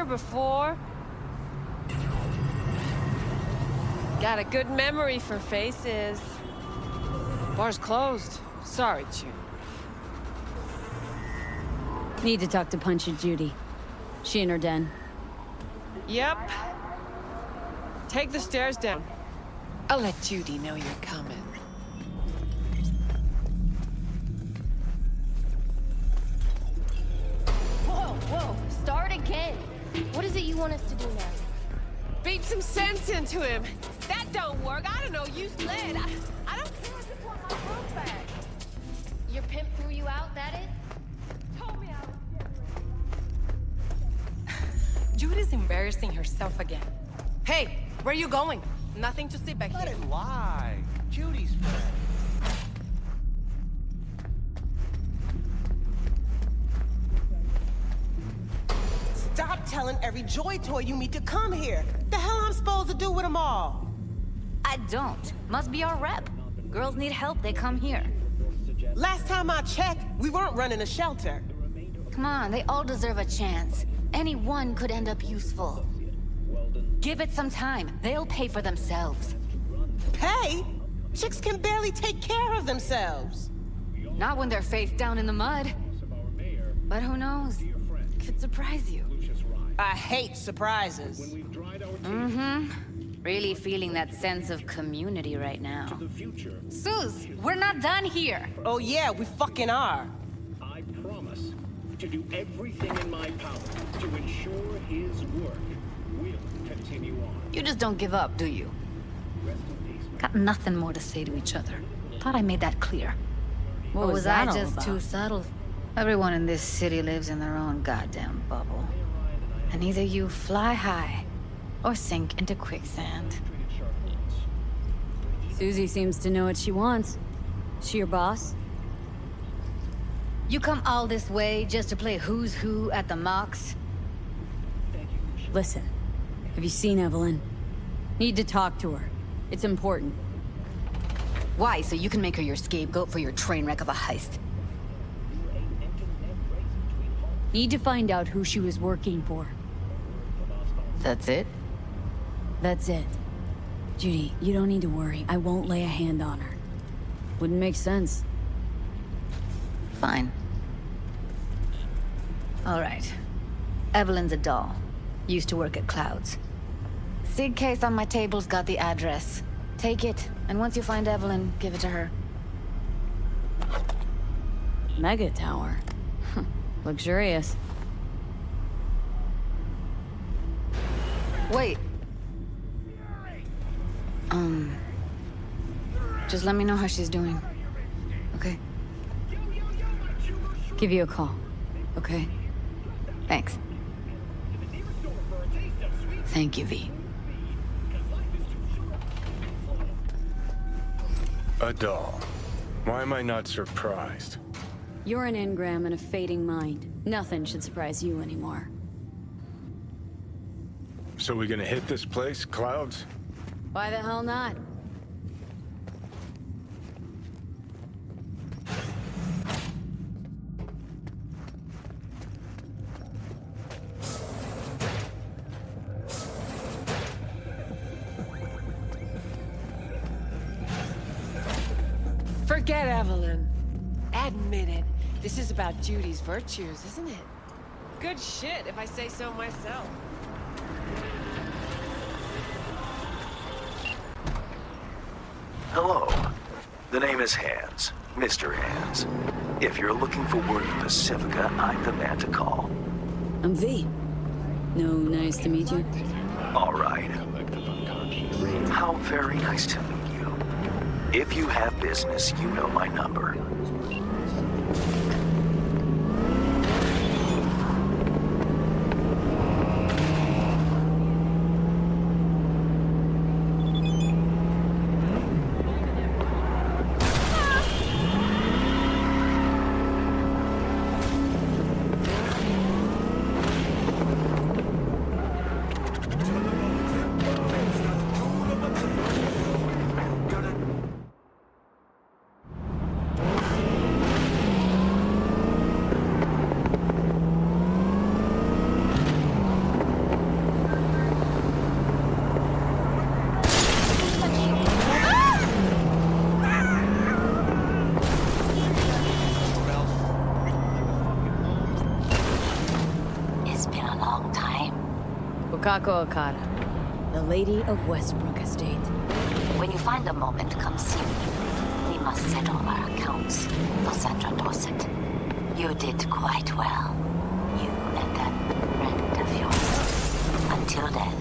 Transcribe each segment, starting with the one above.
here before. Got a good memory for faces. Bar's closed. Sorry, Judy. Need to talk to Punch and Judy. She in her den. Yep. Take the stairs down. I'll let Judy know you're coming. Whoa, start again. What is it you want us to do now? Beat some sense into him. That don't work. I don't know, use lead. I don't care. I just want my phone back. Your pimp threw you out, that it? Told me I was Judy's embarrassing herself again. Hey, where are you going? Nothing to see back here. Let it lie. Judy's friend. Stop telling every Joy Toy you meet to come here. The hell I'm supposed to do with them all? I don't. Must be our rep. Girls need help, they come here. Last time I checked, we weren't running a shelter. Come on, they all deserve a chance. Any one could end up useful. Give it some time. They'll pay for themselves. Pay? Chicks can barely take care of themselves. Not when they're face down in the mud. But who knows? Could surprise you. I hate surprises. Mm-hmm. Really feeling that sense of community right now. Sus, we're not done here. Oh yeah, we fucking are. I promise to do everything in my power to ensure his work will continue on. You just don't give up, do you? Got nothing more to say to each other. Thought I made that clear. What Or was I that all just about? too subtle? Everyone in this city lives in their own goddamn bubble. And either you fly high, or sink into quicksand. Susie seems to know what she wants. She your boss? You come all this way just to play who's who at the mocks? Listen, have you seen Evlyn? Need to talk to her. It's important. Why, so you can make her your scapegoat for your train wreck of a heist? Need to find out who she was working for. That's it? That's it. Judy, you don't need to worry. I won't lay a hand on her. Wouldn't make sense. Fine. All right. Evlyn's a doll. Used to work at Clouds. Sig case on my table's got the address. Take it, and once you find Evlyn, give it to her. Mega tower. Luxurious. Wait. Just let me know how she's doing. Okay? Give you a call. Okay? Thanks. Thank you, V. A doll. Why am I not surprised? You're an engram and a fading mind. Nothing should surprise you anymore. So we gonna hit this place, Clouds? Why the hell not? Forget Evlyn. Admit it. This is about Judy's virtues, isn't it? Good shit, if I say so myself. Hello. The name is Hands. Mr. Hands. If you're looking for word in Pacifica, I'm the man to call. I'm V. No, nice to meet you. All right. How very nice to meet you. If you have business, you know my number. Kako Okada, the Lady of Westbrook Estate. When you find a moment, come see me. We must settle our accounts for Sandra Dorset. You did quite well. You and that friend of yours. Until then.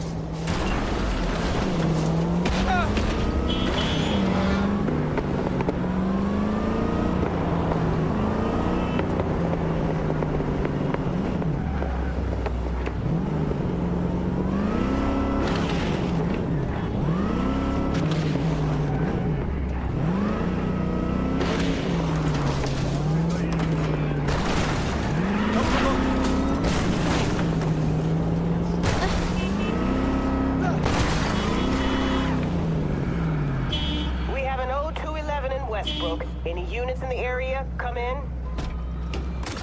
Any units in the area? Come in.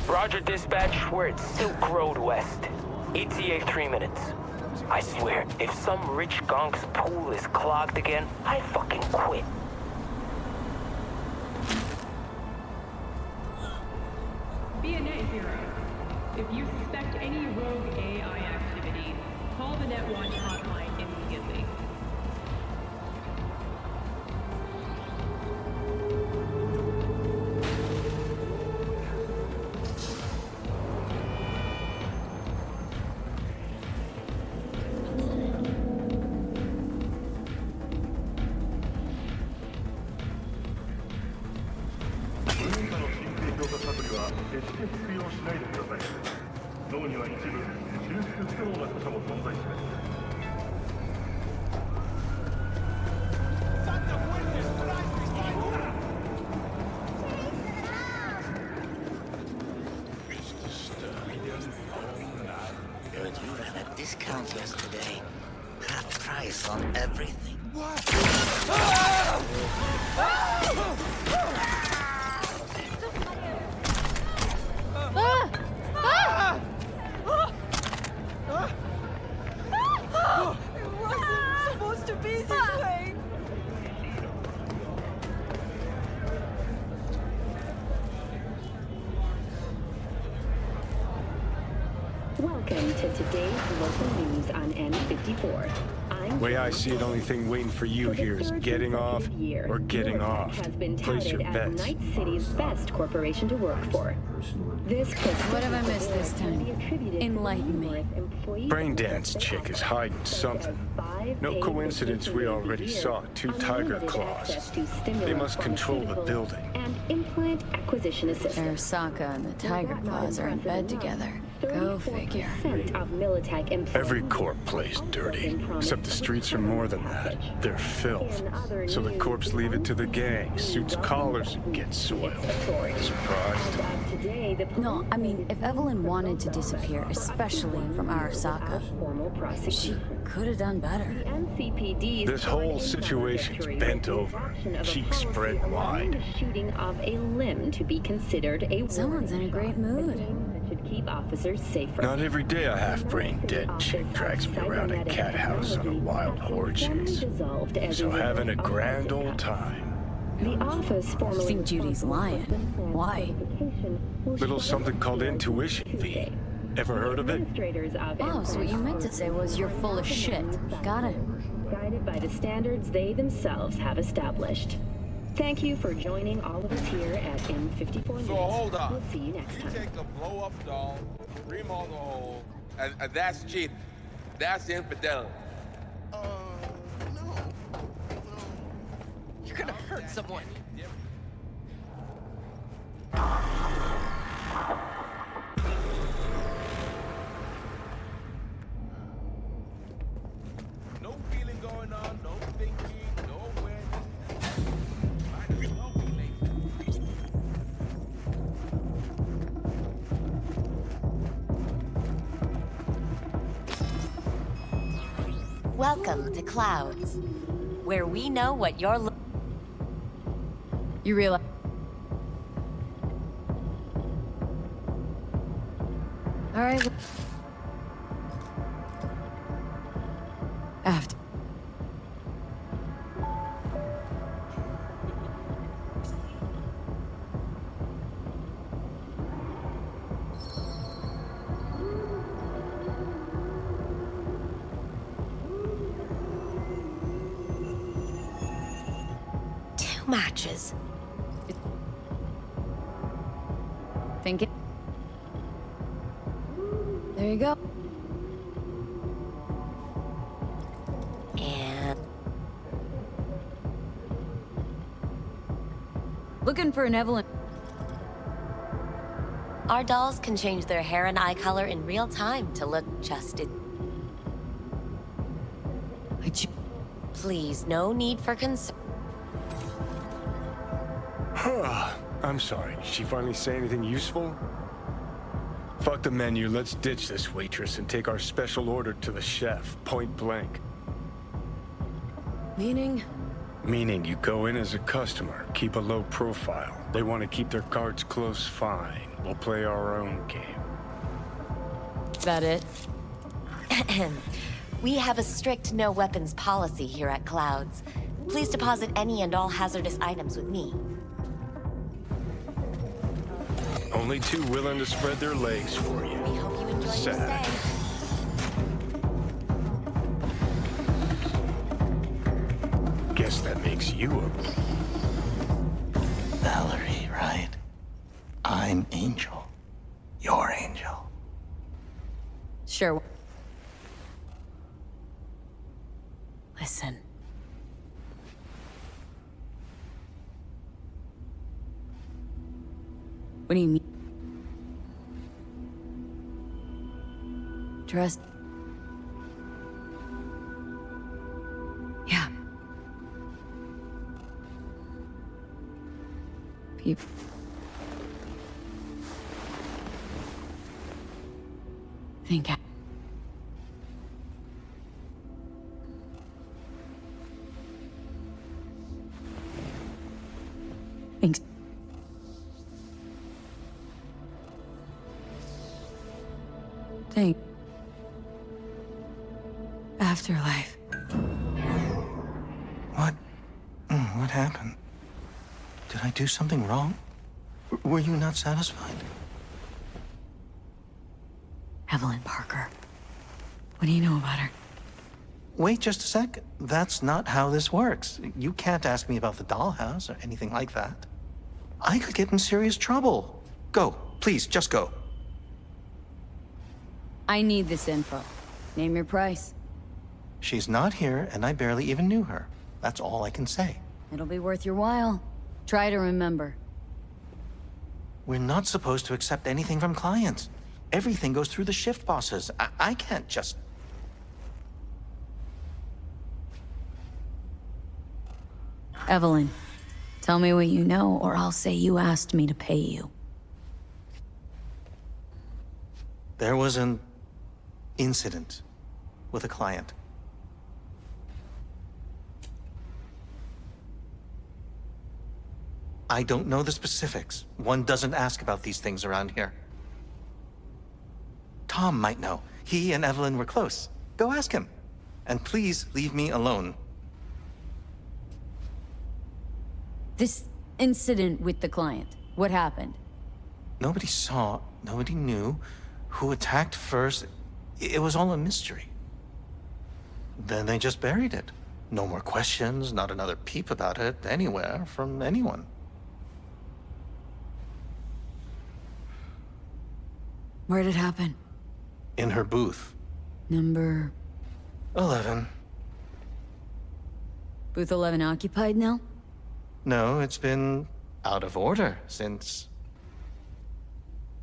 Roger, dispatch. We're at Silk Road West. ETA 3 minutes. I swear, if some rich gonk's pool is clogged again, I fucking quit. Be a net zero. If you suspect any rogue AI activity, call the Netwatch hotline immediately. Good, you ran a discount yesterday. Half price on everything. What? It wasn't supposed to be this way. Welcome to today's local news on N54. Way I see it, only thing waiting for you here is getting off or getting off. Has been Place your touted as bets. Night City's best corporation to work for. This What have I missed this time? Enlighten me. Braindance chick is hiding something. No coincidence we already saw 2 tiger claws. They must control the building. And implant acquisition assistant. Arasaka and the tiger claws are in bed together. Go figure. Of Militech employees. Every corp plays dirty, except the streets are more than that. They're filth. So the corps leave it to the gang, suits collars, and get soiled. Surprised? No, I mean, if Evlyn wanted to disappear, especially from Arasaka, she could have done better. This whole situation's bent over, cheeks spread wide. Shooting of a limb to be considered a Someone's in a great mood. Should keep officers safer. Not every day a half-brain dead chick drags me around a cat house on a wild horde chase. So having a grand old time. The office formerly. I think Judy's lying. Why? Little something called intuition, V. Ever heard of it? Oh, so what you meant to say was you're full of shit. Got it. Guided by the standards they themselves have established. Thank you for joining all of us here at M54. So hold on. We'll see you next time. You take a blow-up doll, remodel the hole, and that's cheating. That's infidelity. No. You're gonna hurt someone. No feeling going on, no thinking, no awareness. Welcome to Clouds, where we know what you're looking. You realize. All right. After. matches. Think it. There you go. And looking for an Evlyn. our dolls can change their hair and eye color in real time to look just it. Please, no need for concern. I'm sorry. Did she finally say anything useful? Fuck the menu. Let's ditch this waitress and take our special order to the chef, point blank. Meaning? Meaning you go in as a customer, keep a low profile. They want to keep their cards close, fine. We'll play our own game. Is that it? We have a strict no weapons policy here at Clouds. Please deposit any and all hazardous items with me. Only two willing to spread their legs for you. We hope you enjoy your Sad. stay. Guess that makes you a... Valerie, right? I'm Angel. Your Angel. Sure. Listen. What do you mean? Trust. Yeah. People. Think I... Thanks. Think. Afterlife. What? What happened? Did I do something wrong? Were you not satisfied? Evlyn Parker. What do you know about her? Wait just a sec. That's not how this works. You can't ask me about the dollhouse or anything like that. I could get in serious trouble. Go. Please, just go. I need this info. Name your price. She's not here, and I barely even knew her. That's all I can say. It'll be worth your while. Try to remember. We're not supposed to accept anything from clients. Everything goes through the shift bosses. I can't just... Evlyn, tell me what you know, or I'll say you asked me to pay you. There was an incident with a client. I don't know the specifics. One doesn't ask about these things around here. Tom might know. He and Evlyn were close. Go ask him. And please leave me alone. This incident with the client, what happened? Nobody saw, nobody knew who attacked first. It was all a mystery. Then they just buried it. No more questions, not another peep about it anywhere from anyone. Where'd it happen? In her booth. Number... 11. Booth 11 occupied now? No, it's been out of order since...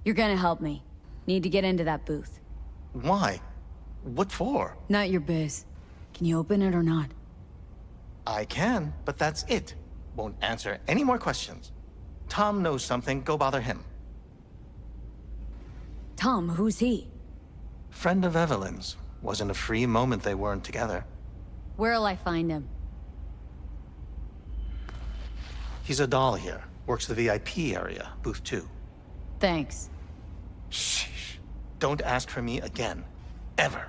You're gonna help me. Need to get into that booth. Why? What for? Not your biz. Can you open it or not? I can, but that's it. Won't answer any more questions. Tom knows something, go bother him. Tom, who's he? Friend of Evlyn's. Wasn't a free moment they weren't together. Where'll I find him? He's a doll here. Works the VIP area, booth 2. Thanks. Sheesh. Don't ask for me again. Ever.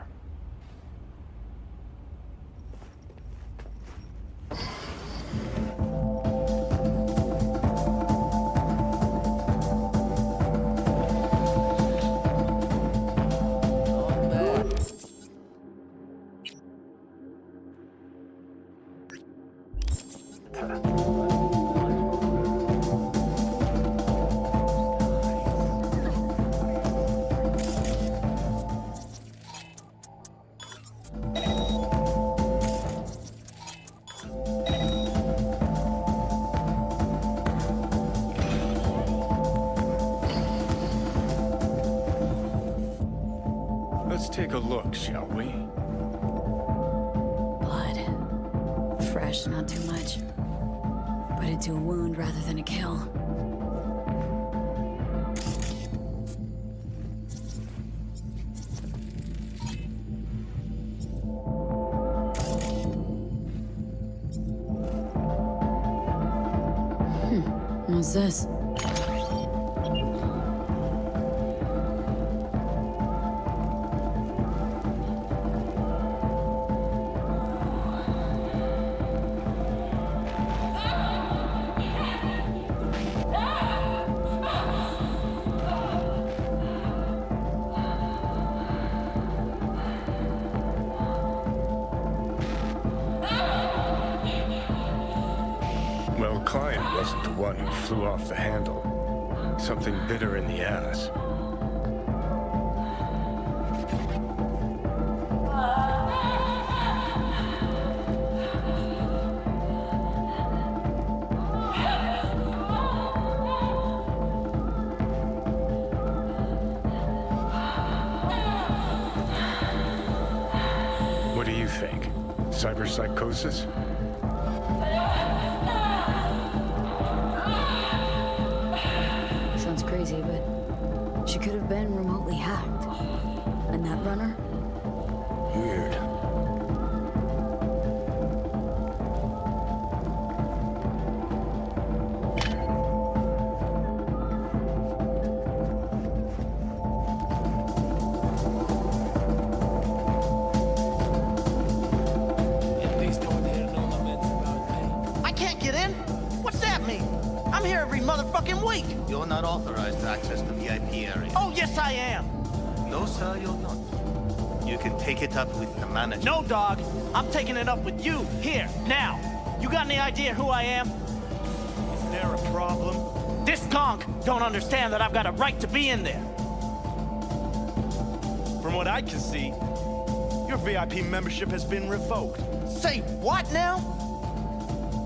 take a look, shall we? Blood. Fresh, not too much. But into a wound rather than a kill. What's this? Well, Client wasn't the one who flew off the handle. Something bitter in the ass. What do you think? Cyberpsychosis? Sounds crazy, but she could have been remotely hacked. And that runner? Weird. I can't get in? What's that mean? I'm here every motherfucking week. You're not authorized to access the VIP area. Oh, yes, I am. No, sir, you're not. You can take it up with the manager. No, dog. I'm taking it up with you, here, now. You got any idea who I am? Is there a problem? This conk don't understand that I've got a right to be in there. From what I can see, your VIP membership has been revoked. Say what now?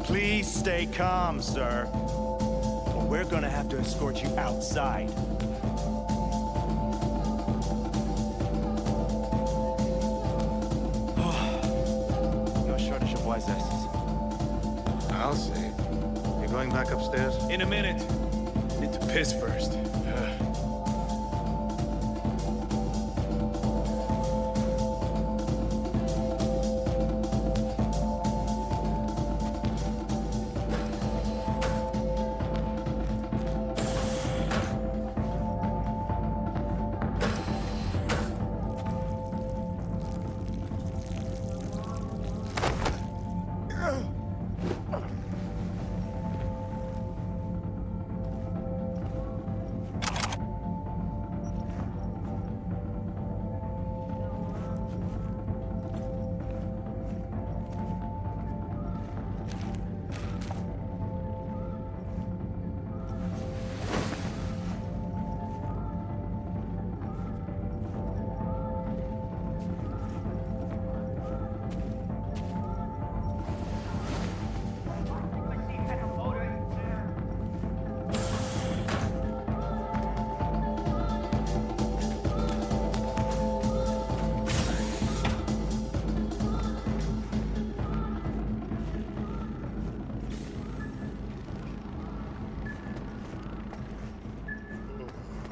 Please stay calm, sir. Or we're gonna have to escort you outside. No shortage of wise asses. I'll see. You're going back upstairs? In a minute. Need to piss first.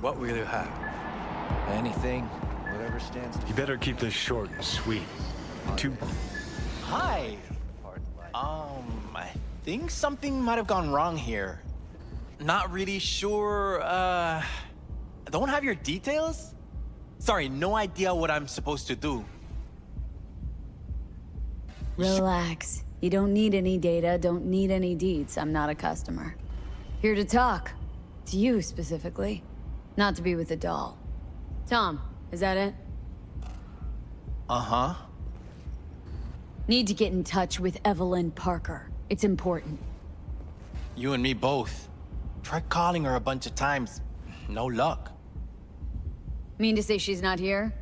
What will you have? Anything, whatever stands to... You better keep this short and sweet. Hi. I think something might have gone wrong here. Not really sure, don't have your details? Sorry, no idea what I'm supposed to do. Relax. You don't need any data, don't need any deeds. I'm not a customer. Here to talk. To you, specifically. Not to be with a doll. Tom, is that it? Uh-huh. Need to get in touch with Evlyn Parker. It's important. You and me both. Tried calling her a bunch of times. No luck. Mean to say she's not here?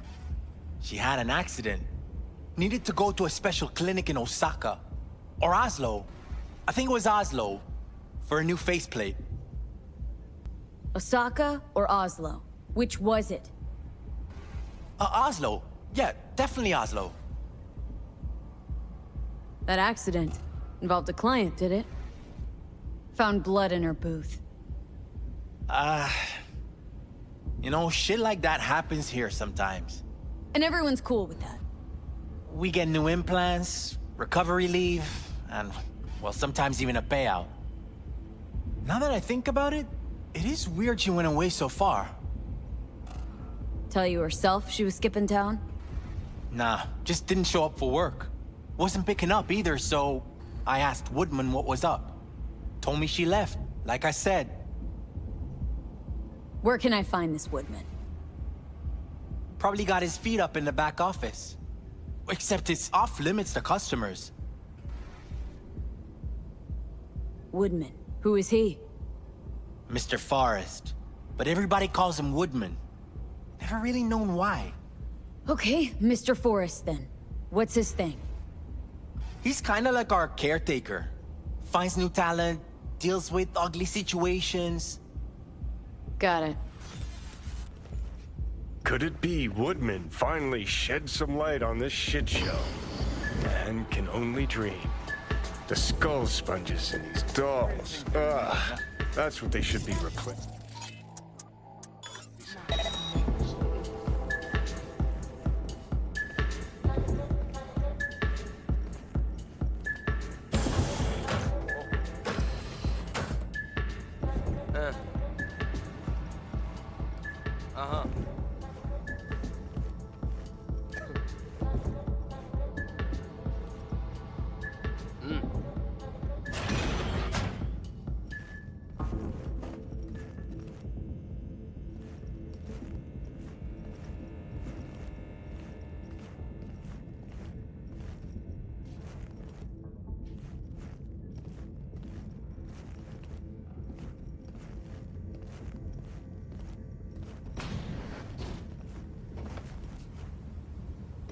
She had an accident. Needed to go to a special clinic in Osaka. Or Oslo. I think it was Oslo. For a new faceplate. Osaka or Oslo? Which was it? Oslo. Yeah, definitely Oslo. That accident involved a client, did it? Found blood in her booth. You know, shit like that happens here sometimes. And everyone's cool with that. We get new implants, recovery leave, and, well, sometimes even a payout. Now that I think about it, it is weird she went away so far. Tell you herself she was skipping town? Nah, just didn't show up for work. Wasn't picking up either, so I asked Woodman what was up. Told me she left, like I said. Where can I find this Woodman? Probably got his feet up in the back office. Except it's off limits to customers. Woodman. Who is he? Mr. Forrest. But everybody calls him Woodman. Never really known why. Okay, Mr. Forrest then. What's his thing? He's kinda like our caretaker. Finds new talent, deals with ugly situations. Got it. Could it be Woodman finally shed some light on this shit show? Man can only dream. The skull sponges in these dolls. Ugh, that's what they should be replaced.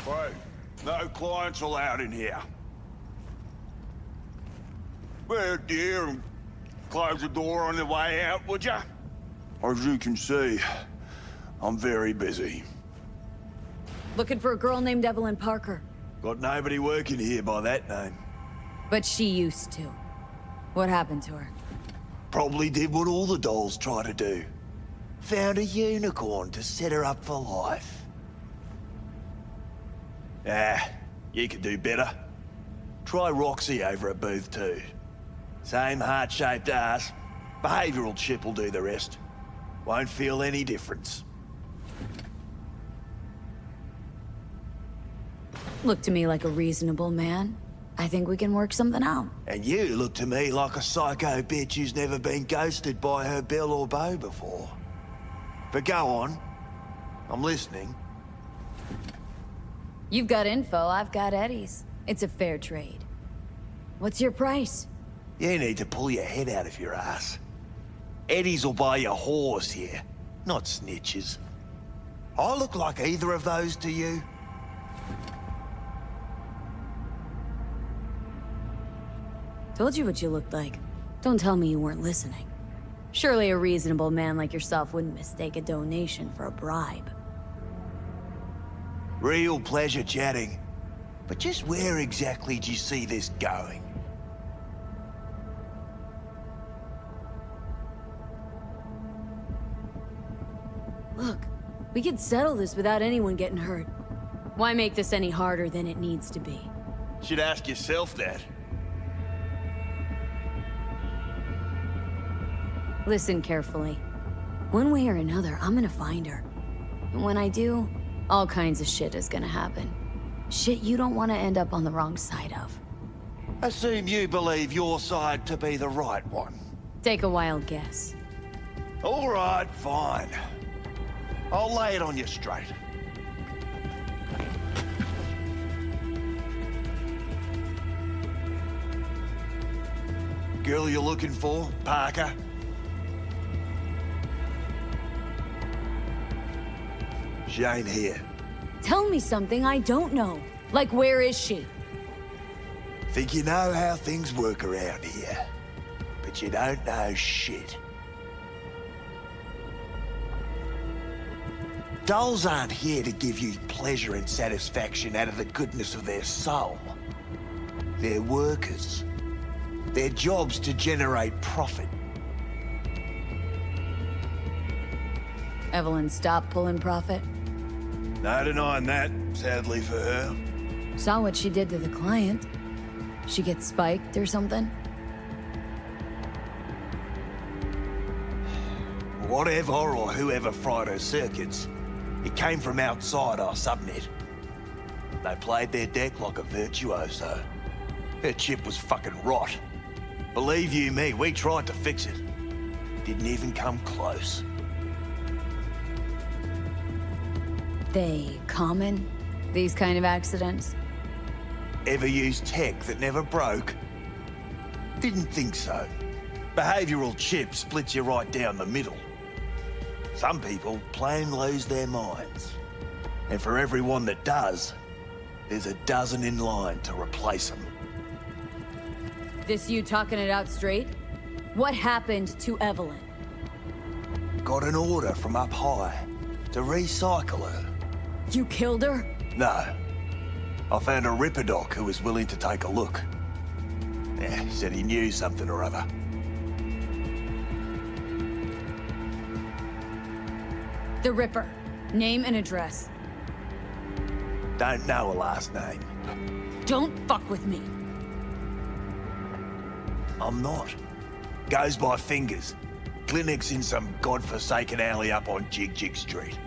Wait, no clients allowed in here. Well, dear, and close the door on the way out, would ya? As you can see, I'm very busy. Looking for a girl named Evlyn Parker. Got nobody working here by that name. But she used to. What happened to her? Probably did what all the dolls try to do. Found a unicorn to set her up for life. Ah, you could do better. Try Roxy over at Booth 2. Same heart-shaped ass. Behavioral chip will do the rest. Won't feel any difference. Look to me like a reasonable man. I think we can work something out. And you look to me like a psycho bitch who's never been ghosted by her belle or beau before. But go on. I'm listening. You've got info, I've got Eddie's. It's a fair trade. What's your price? You need to pull your head out of your ass. Eddie's will buy you a horse here, not snitches. I look like either of those to you? Told you what you looked like. Don't tell me you weren't listening. Surely a reasonable man like yourself wouldn't mistake a donation for a bribe. Real pleasure chatting. But just where exactly do you see this going? Look, we could settle this without anyone getting hurt. Why make this any harder than it needs to be? Should ask yourself that. Listen carefully. One way or another, I'm gonna find her. And when I do, all kinds of shit is gonna happen. Shit you don't want to end up on the wrong side of. Assume you believe your side to be the right one. Take a wild guess. All right, fine. I'll lay it on you straight. Girl you're looking for, Parker? She ain't here. Tell me something I don't know. Like, where is she? Think you know how things work around here. But you don't know shit. Dolls aren't here to give you pleasure and satisfaction out of the goodness of their soul. They're workers. Their job's to generate profit. Evlyn, stop pulling profit. No denying that, sadly for her. Saw what she did to the client. She gets spiked or something? Whatever or whoever fried her circuits, it came from outside our subnet. They played their deck like a virtuoso. Her chip was fucking rot. Believe you me, we tried to fix it. Didn't even come close. They common? These kind of accidents? Ever used tech that never broke? Didn't think so. Behavioral chip splits you right down the middle. Some people plain lose their minds. And for everyone that does, there's a dozen in line to replace them. This you talking it out straight? What happened to Evlyn? Got an order from up high to recycle her. You killed her? No. I found a Ripper doc who was willing to take a look. Yeah, he said he knew something or other. The Ripper. Name and address. Don't know her last name. Don't fuck with me. I'm not. Goes by fingers. Clinic's in some godforsaken alley up on Jig Jig Street.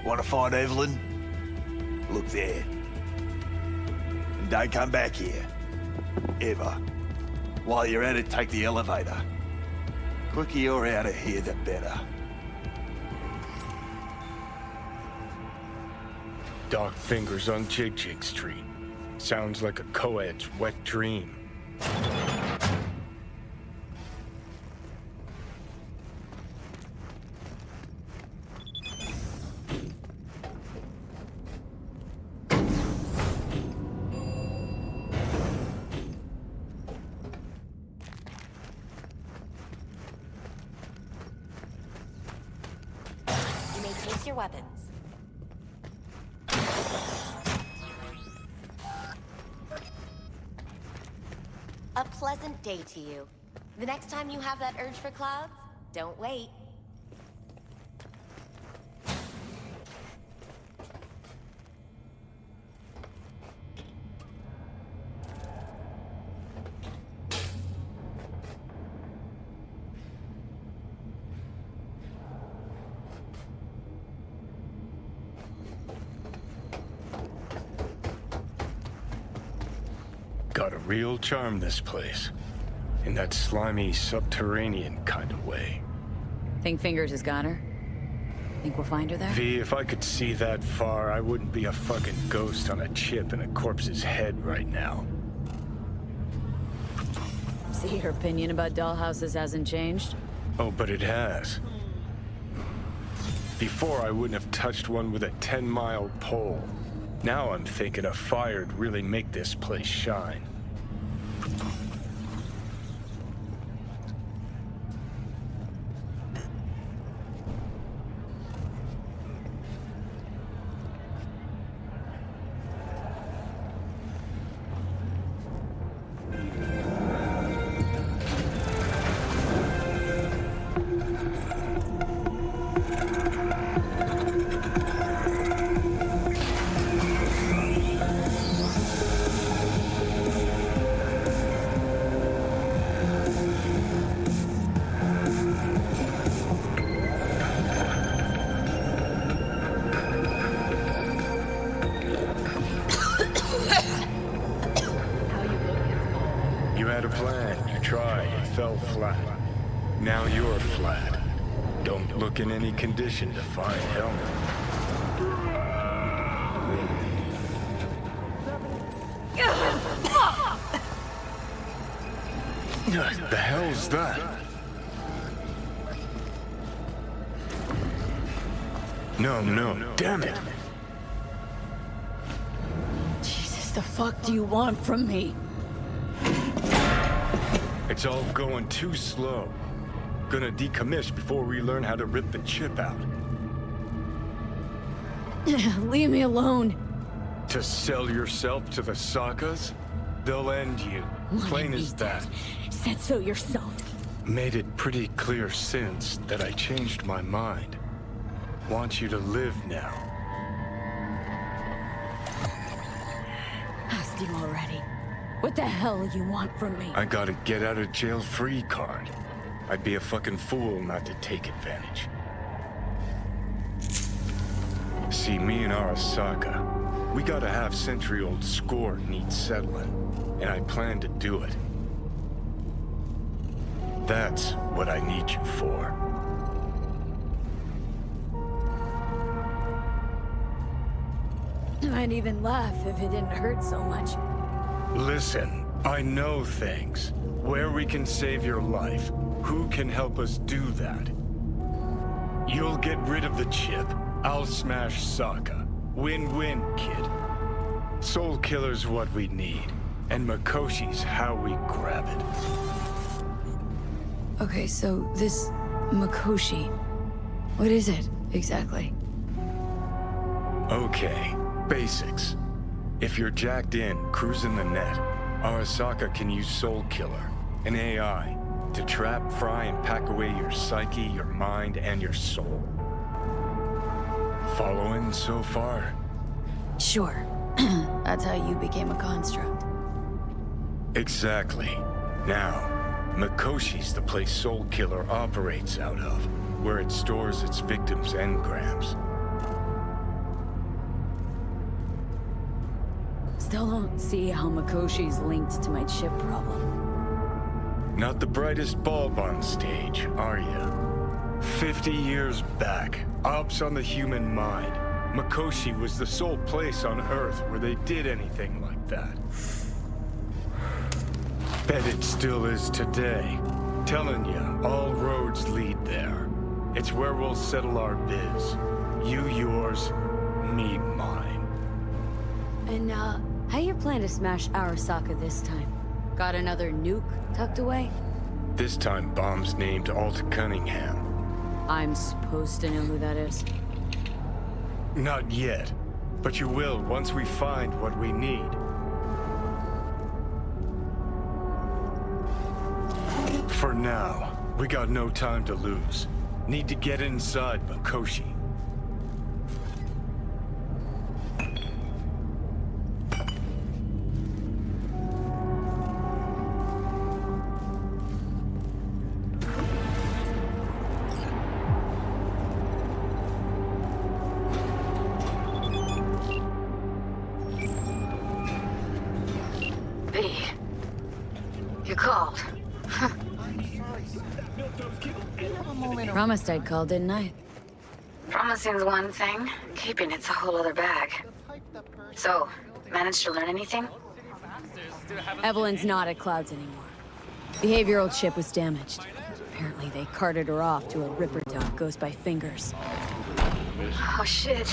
Want to find Evlyn? Look there. And don't come back here. Ever. While you're at it, take the elevator. Quicker you're out of here, the better. Dark fingers on Jig Jig Street. Sounds like a co-ed's wet dream. You may take your weapons. A pleasant day to you. The next time you have that urge for clouds, don't wait. Got a real charm, this place. In that slimy, subterranean kind of way. Think Fingers has got her? Think we'll find her there? V, if I could see that far, I wouldn't be a fucking ghost on a chip in a corpse's head right now. See, her opinion about dollhouses hasn't changed? Oh, but it has. Before, I wouldn't have touched one with a 10-mile pole. Now I'm thinking a fire'd really make this place shine. You had a plan, you tried, it fell flat. Now you're flat. Don't look in any condition to find help. The hell's that? No, damn it! Jesus, the fuck do you want from me? It's all going too slow. Gonna decommission before we learn how to rip the chip out. Leave me alone. To sell yourself to the Sakas? They'll end you. Plain as that. Said so yourself. Made it pretty clear since that I changed my mind. Want you to live now. Asked you already. What the hell you want from me? I got a get out of jail free card. I'd be a fucking fool not to take advantage. See, me and Arasaka, we got a half-century-old score needs settling, and I plan to do it. That's what I need you for. I'd even laugh if it didn't hurt so much. Listen, I know things. Where we can save your life. Who can help us do that? You'll get rid of the chip. I'll smash Saka. Win-win, kid. Soul Killer's what we need, and Makoshi's how we grab it. Okay, so this Makoshi, what is it exactly? Okay, basics. If you're jacked in, cruising the net, Arasaka can use Soul Killer, an AI, to trap, fry, and pack away your psyche, your mind, and your soul. Following so far? Sure. That's how you became a construct. Exactly. Now, Makoshi's the place Soul Killer operates out of, where it stores its victims' engrams. Still don't see how Makoshi's linked to my chip problem. Not the brightest bulb on stage, are you? 50 years back, ops on the human mind. Makoshi was the sole place on Earth where they did anything like that. Bet it still is today. Telling you, all roads lead there. It's where we'll settle our biz. You yours, me mine. And, how you plan to smash Arasaka this time? Got another nuke tucked away? This time bomb's named Alt Cunningham. I'm supposed to know who that is. Not yet, but you will once we find what we need. For now, we got no time to lose. Need to get inside Makoshi. You called. Promised I'd call, didn't I? Promising's one thing, keeping it's a whole other bag. So, managed to learn anything? Evlyn's not at Clouds anymore. Behavioral chip was damaged. Apparently they carted her off to a ripper dog goes by Fingers. Oh shit.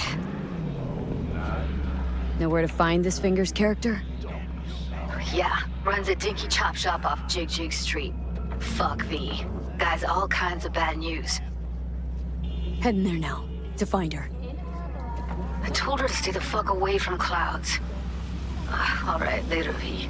Know where to find this Fingers character? Yeah, runs a dinky chop shop off Jig Jig Street. Fuck V. Guy's all kinds of bad news. Heading there now, to find her. I told her to stay the fuck away from Clouds. Alright, later, V.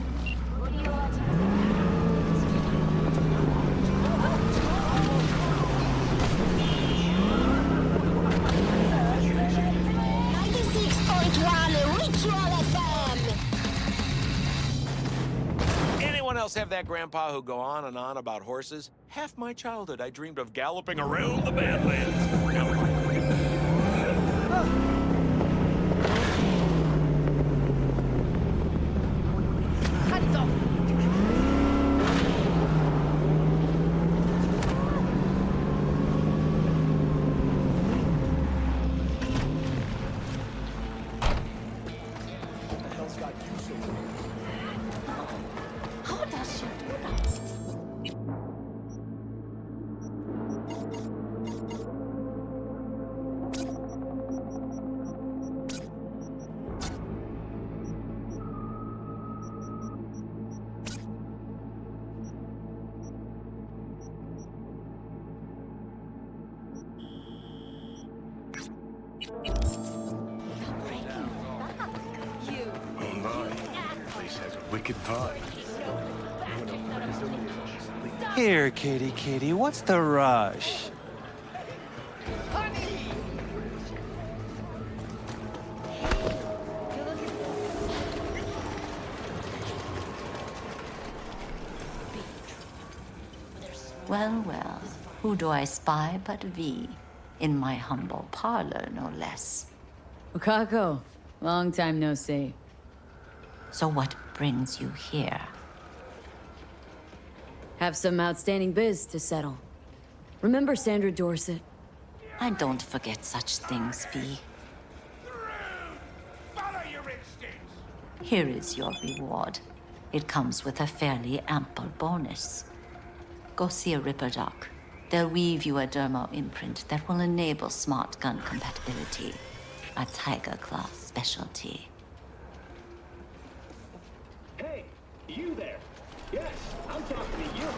Anyone else have that grandpa who go on and on about horses? Half my childhood I dreamed of galloping around the Badlands. wicked vibe. Here, kitty kitty, what's the rush? Well, well, who do I spy but V? In my humble parlor, no less. Wakako, long time no see. So what brings you here? Have some outstanding biz to settle. Remember Sandra Dorset? I don't forget such things, V. Here is your reward. It comes with a fairly ample bonus. Go see a Ripper doc. They'll weave you a dermo imprint that will enable smart gun compatibility. A Tiger Claw specialty. Hey, you there. Yes, I'm talking to you.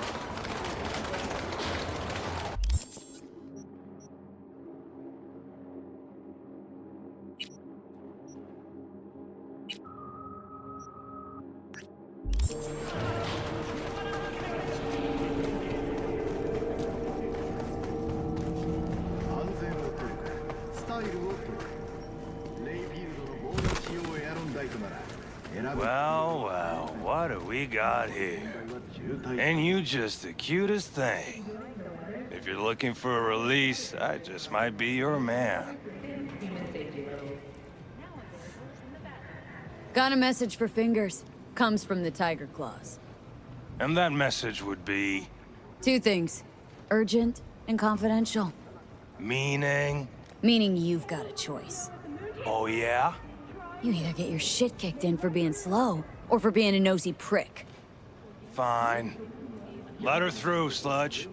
Well, well, what do we got here? And you just the cutest thing. If you're looking for a release, I just might be your man. Got a message for Fingers. Comes from the Tiger Claws. And that message would be... Two things. Urgent and confidential. Meaning? Meaning you've got a choice. Oh, yeah? You either get your shit kicked in for being slow, or for being a nosy prick. Fine. Let her through, Sludge.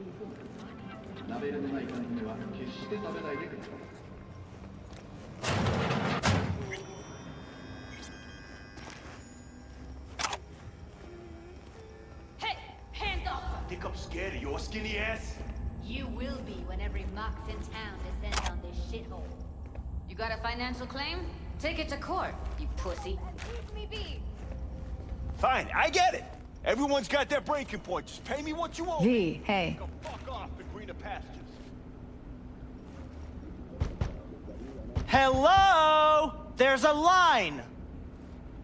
Hey, hands off! Think I'm scared of your skinny ass? You will be when every mox in town descends on this shithole. You got a financial claim? Take it to court, you pussy. Leave me be. Fine, I get it. Everyone's got their breaking point. Just pay me what you owe. V, hey. Go fuck off to greener pastures. Hello? There's a line.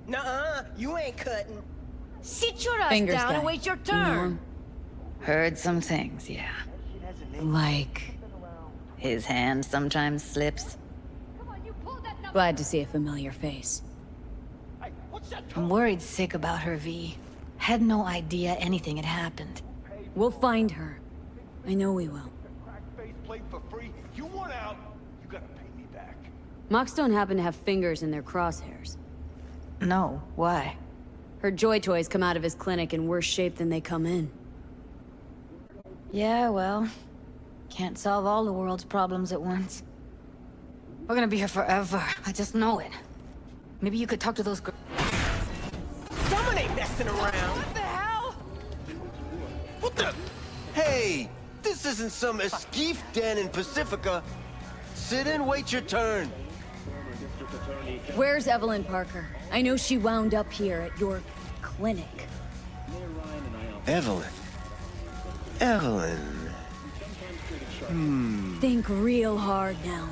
Nuh-uh, you ain't cutting. Sit your ass Fingers down guy. and wait your You know turn. him? Heard some things, yeah. Like... His hand sometimes slips. Glad to see a familiar face. I'm worried sick about her, V. Had no idea anything had happened. We'll find her. I know we will. Played for free. You want out, you gotta pay me back. Mox don't happen to have fingers in their crosshairs. No, why? Her Joy Toys come out of his clinic in worse shape than they come in. Yeah, well, can't solve all the world's problems at once. We're gonna be here forever. I just know it. Maybe you could talk to those girls. Someone ain't messing around. What the hell? What the? Hey, this isn't some escape den in Pacifica. Sit and wait your turn. Where's Evlyn Parker? I know she wound up here at your clinic. Evlyn. Evlyn. Think real hard now.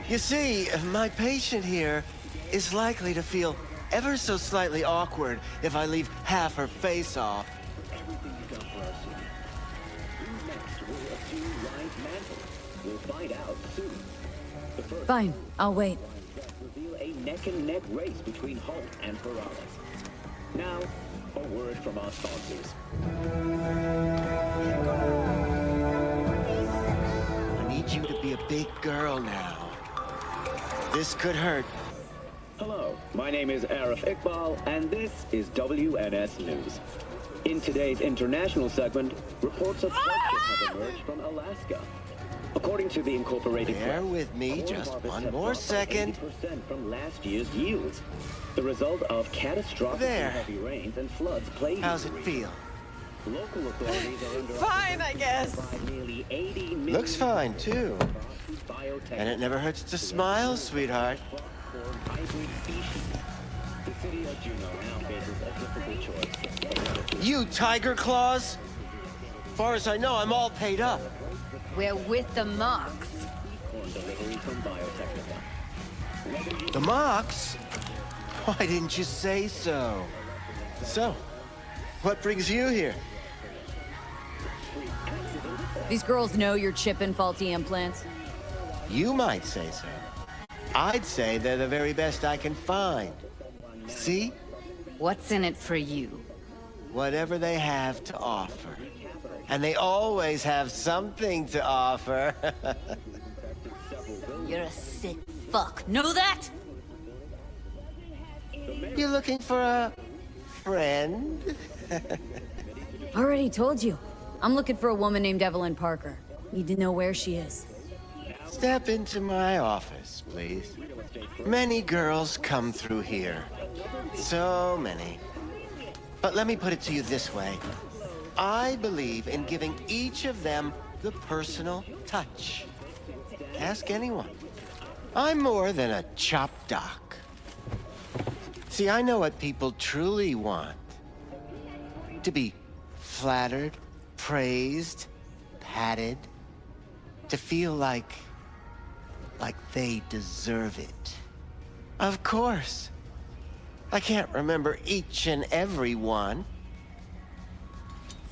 You see, my patient here is likely to feel ever so slightly awkward if I leave half her face off. We'll find out soon. The first Fine, I'll wait. reveal a neck-and-neck race between Hulk and Peralez. Now, a word from our sponsors. I need you to be a big girl now. This could hurt. Hello, my name is Arif Iqbal, and this is WNS News. In today's international segment, reports of hardship have emerged from Alaska. According to the Incorporated Bear Press, with me corn just harvests one have more dropped by second. 80% from last year's yields. The result of catastrophic There. heavy rains and floods plaguing How's the it region. feel? Local authorities are under Fine, I guess. by nearly 80 million Looks fine, too. biotech And it never hurts to smile, sweetheart. hybrid species. The city of Juneau now faces a difficult choice. You Tiger Claws? Far as I know, I'm all paid up. We're with the Mox. The Mox? Why didn't you say so? So, what brings you here? These girls know you're chipping faulty implants. You might say so. I'd say they're the very best I can find. See? What's in it for you? Whatever they have to offer. And they always have something to offer. You're a sick fuck. Know that? You looking for a friend? Already told you. I'm looking for a woman named Evlyn Parker. Need to know where she is. Step into my office, please. Many girls come through here. So many. But let me put it to you this way. I believe in giving each of them the personal touch. Ask anyone. I'm more than a chop doc. See, I know what people truly want. To be flattered, praised, patted. To feel like they deserve it. Of course. I can't remember each and every one.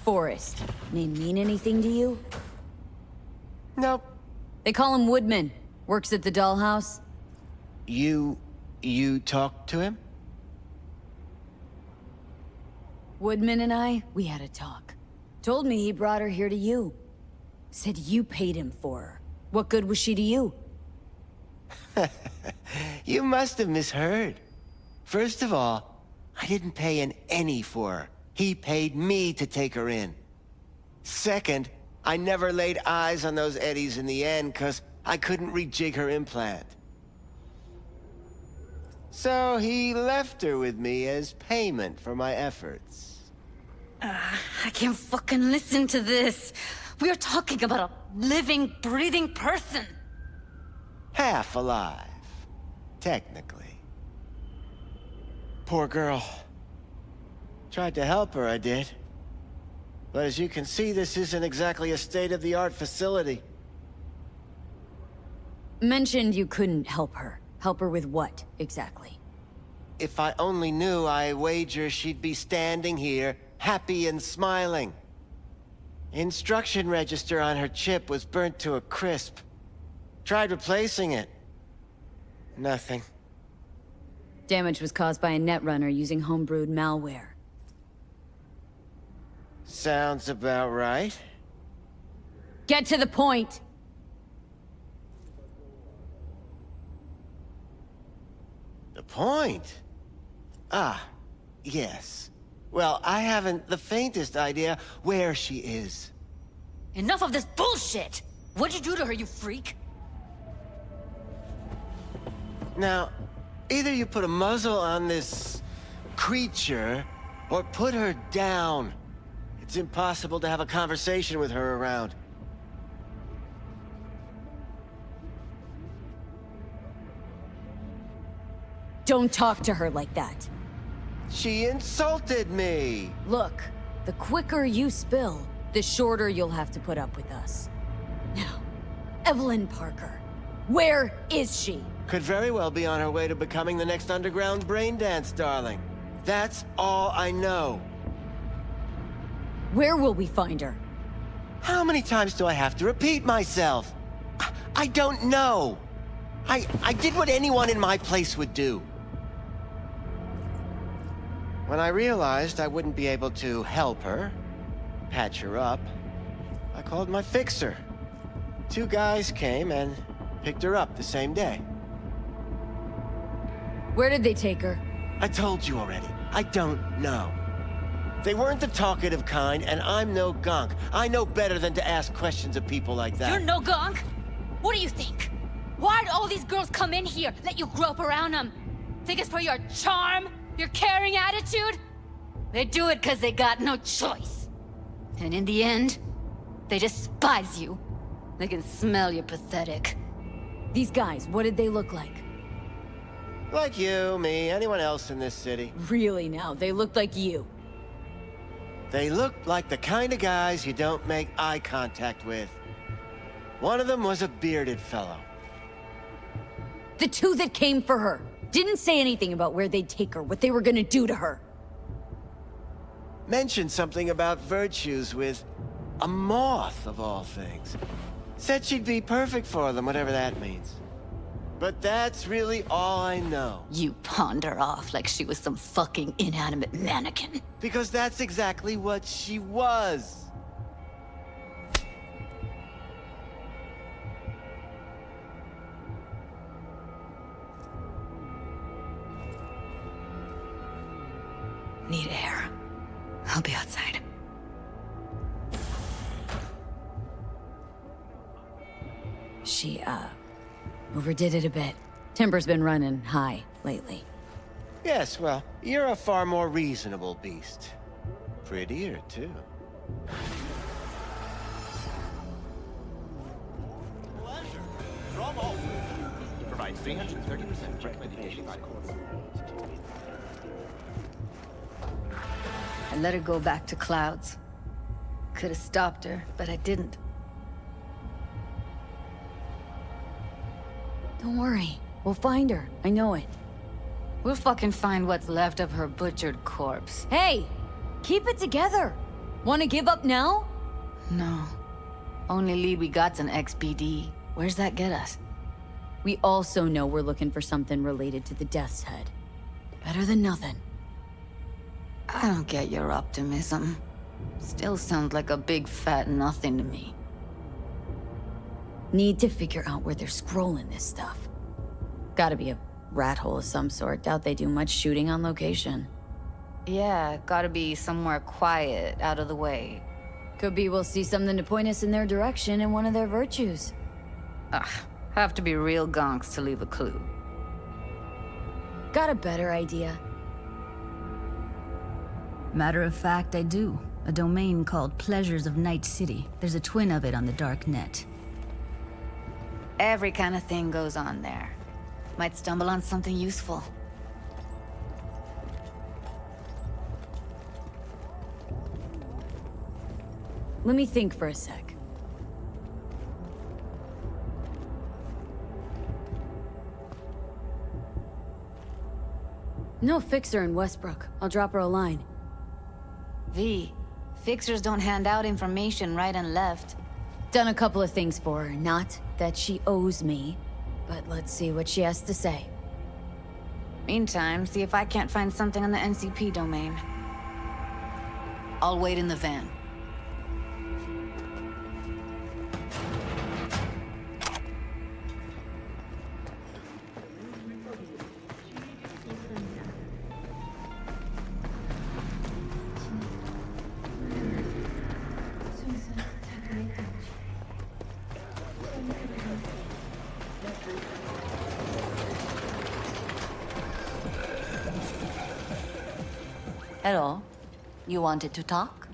Forrest. Name mean anything to you? Nope. They call him Woodman. Works at the dollhouse. You talked to him? Woodman and I, we had a talk. Told me he brought her here to you. Said you paid him for her. What good was she to you? You must have misheard. First of all, I didn't pay an any for her. He paid me to take her in. Second, I never laid eyes on those eddies in the end because I couldn't rejig her implant. So he left her with me as payment for my efforts. I can't fucking listen to this. We are talking about a living, breathing person. Half alive, technically. Poor girl. Tried to help her, I did. But as you can see, this isn't exactly a state-of-the-art facility. Mentioned you couldn't help her. Help her with what, exactly? If I only knew, I wager she'd be standing here, happy and smiling. Instruction register on her chip was burnt to a crisp. Tried replacing it. Nothing. Damage was caused by a netrunner using homebrewed malware. Sounds about right. Get to the point! The point? Ah, yes. Well, I haven't the faintest idea where she is. Enough of this bullshit! What'd you do to her, you freak? Now, either you put a muzzle on this creature, or put her down. It's impossible to have a conversation with her around. Don't talk to her like that. She insulted me! Look, the quicker you spill, the shorter you'll have to put up with us. Now, Evlyn Parker, where is she? Could very well be on her way to becoming the next underground braindance darling. That's all I know. Where will we find her? How many times do I have to repeat myself? I don't know. I did what anyone in my place would do. When I realized I wouldn't be able to help her, patch her up, I called my fixer. 2 guys came and picked her up the same day. Where did they take her? I told you already. I don't know. They weren't the talkative kind, and I'm no gunk. I know better than to ask questions of people like that. You're no gunk? What do you think? Why'd all these girls come in here, let you grope around them? Think it's for your charm? Your caring attitude? They do it because they got no choice. And in the end, they despise you. They can smell you're pathetic. These guys, what did they look like? Like you, me, anyone else in this city. Really now, they looked like you. They looked like the kind of guys you don't make eye contact with. One of them was a bearded fellow. The two that came for her didn't say anything about where they'd take her, what they were gonna do to her. Mentioned something about virtues with a moth, of all things. Said she'd be perfect for them, whatever that means. But that's really all I know. You pawned her off like she was some fucking inanimate mannequin. Because that's exactly what she was. Need air. I'll be outside. She, overdid it a bit. Timber's been running high lately. Yes, well, you're a far more reasonable beast. Prettier, too. Provides 330% recommended daily vitals. I let her go back to Clouds. Could have stopped her, but I didn't. Don't worry. We'll find her. I know it. We'll fucking find what's left of her butchered corpse. Hey! Keep it together! Wanna give up now? No. Only lead we got's an XBD. Where's that get us? We also know we're looking for something related to the Death's Head. Better than nothing. I don't get your optimism. Still sounds like a big fat nothing to me. Need to figure out where they're scrolling this stuff. Gotta be a rat hole of some sort. Doubt they do much shooting on location. Yeah, gotta be somewhere quiet, out of the way. Could be we'll see something to point us in their direction in one of their virtues. Ugh, have to be real gonks to leave a clue. Got a better idea. Matter of fact, I do. A domain called Pleasures of Night City. There's a twin of it on the dark net. Every kind of thing goes on there. Might stumble on something useful. Let me think for a sec. No fixer in Westbrook. I'll drop her a line. V, fixers don't hand out information right and left. Done a couple of things for her. Not that she owes me, but let's see what she has to say. Meantime, see if I can't find something on the NCP domain. I'll wait in the van. Hello. You wanted to talk?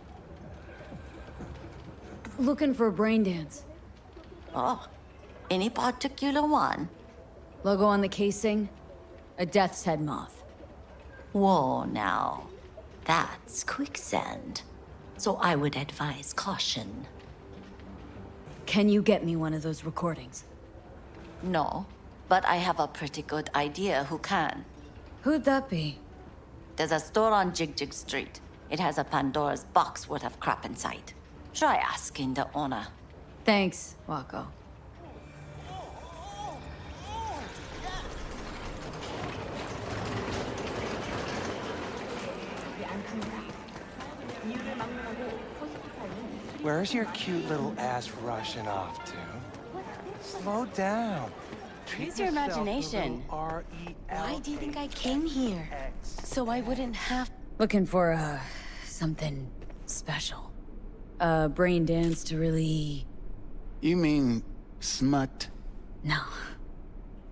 Looking for a brain dance. Oh, any particular one? Logo on the casing? A Death's Head moth. Whoa, now. That's quicksand. So I would advise caution. Can you get me one of those recordings? No, but I have a pretty good idea who can. Who'd that be? There's a store on Jig Street. It has a Pandora's box worth of crap inside. Try asking the owner. Thanks, Wako. Where's your cute little ass rushing off to? Slow down. Use your imagination. Why do you think I came here? So I wouldn't have... Looking for, something special. A brain dance to really... You mean smut? No.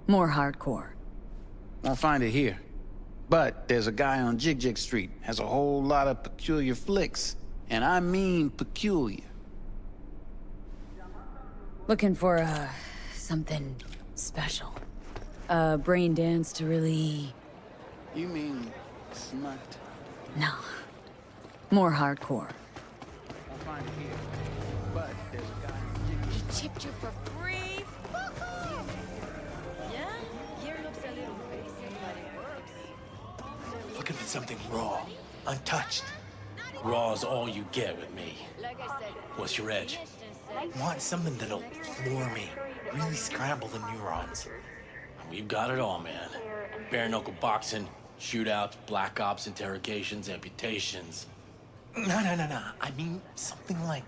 More hardcore. Won't find it here. But there's a guy on Jig Street, has a whole lot of peculiar flicks. And I mean peculiar. Looking for, something special. A brain dance to really... You mean smut? No. More hardcore. I'll find it here. But there's a guy... He chipped you for free? Yeah? Here looks a little basic, but it works. Looking for something raw, untouched. Raw is all you get with me. Like I said, What's your edge? Want something that'll floor me, really scramble the neurons. We've got it all, man. Bare knuckle boxing, shootouts, black ops, interrogations, amputations. No. I mean something like,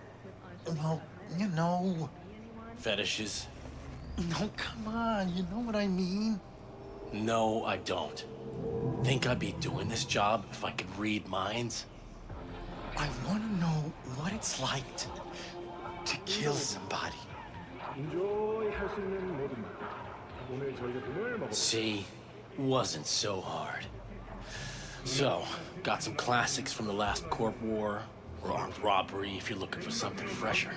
well, you know, fetishes. No, come on, you know what I mean? No, I don't. Think I'd be doing this job if I could read minds? I want to know what it's like to kill somebody. See, wasn't so hard. So, got some classics from the last Corp War, or armed robbery if you're looking for something fresher.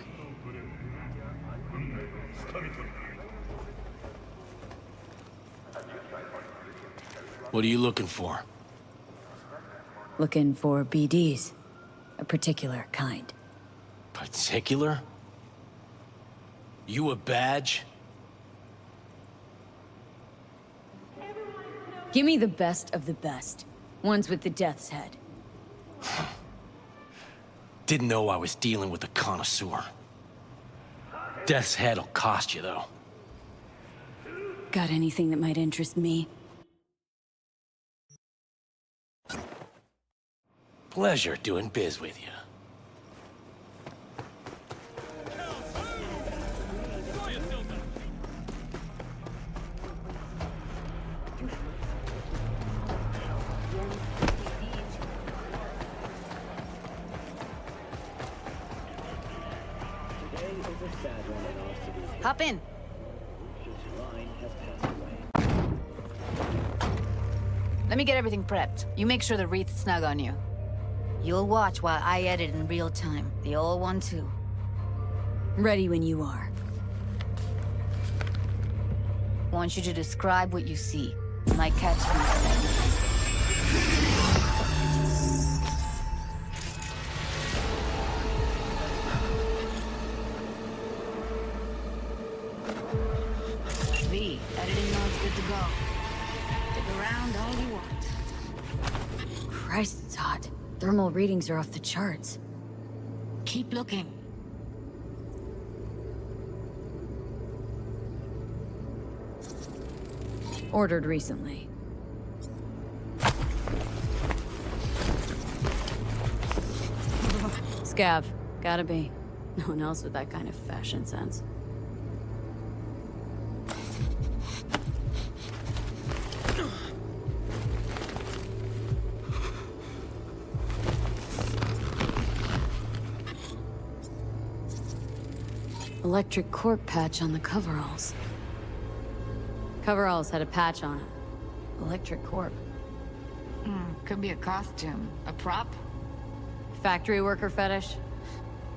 What are you looking for? Looking for BDs. A particular kind. Particular? You a badge? Give me the best of the best. Ones with the death's head. Didn't know I was dealing with a connoisseur. Death's head'll cost you, though. Got anything that might interest me? Pleasure doing biz with you. Hop in. Let me get everything prepped. You make sure the wreath's snug on you. You'll watch while I edit in real time. The old one, too. Ready when you are. Want you to describe what you see. My catchphrase. V, editing mode's good to go. Stick around all you want. Christ, it's hot. Thermal readings are off the charts. Keep looking. Ordered recently. Scav. Gotta be. No one else with that kind of fashion sense. Electric Corp patch on the coveralls. Coveralls had a patch on it. Electric Corp. Could be a costume. A prop? Factory worker fetish?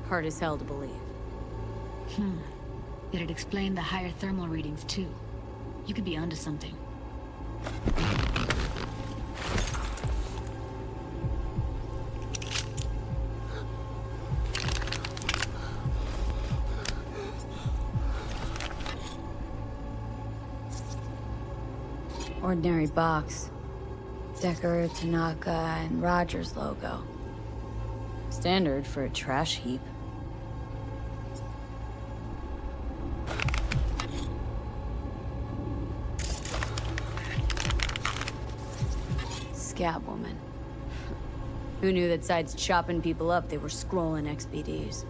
Hard as hell to believe. Did it explain the higher thermal readings, too? You could be onto something. Ordinary box. Decker, Tanaka, and Rogers logo. Standard for a trash heap. Scab woman. Who knew that besides chopping people up, they were scrolling XBDs?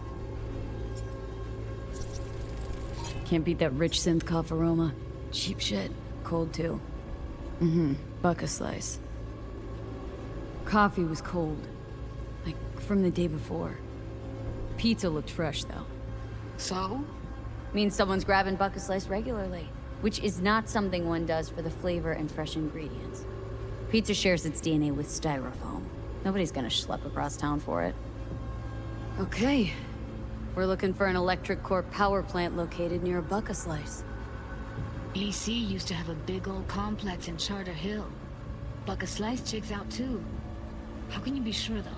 Can't beat that rich synth cough aroma. Cheap shit. Cold, too. Buck a slice. Coffee was cold. Like, from the day before. Pizza looked fresh, though. So? Means someone's grabbing buck a slice regularly. Which is not something one does for the flavor and fresh ingredients. Pizza shares its DNA with styrofoam. Nobody's gonna schlep across town for it. Okay. We're looking for an electric core power plant located near a buck a slice. EC used to have a big old complex in Charter Hill. Buck a Slice chicks out too. How can you be sure though?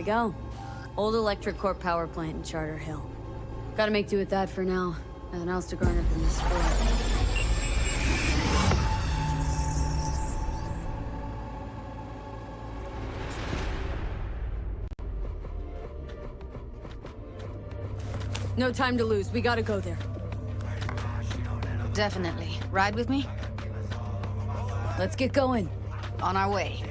Go. Old electric corp power plant in Charter Hill. Gotta make do with that for now. Nothing else to garner from this sport. No time to lose. We gotta go there. Definitely. Ride with me? Let's get going. On our way.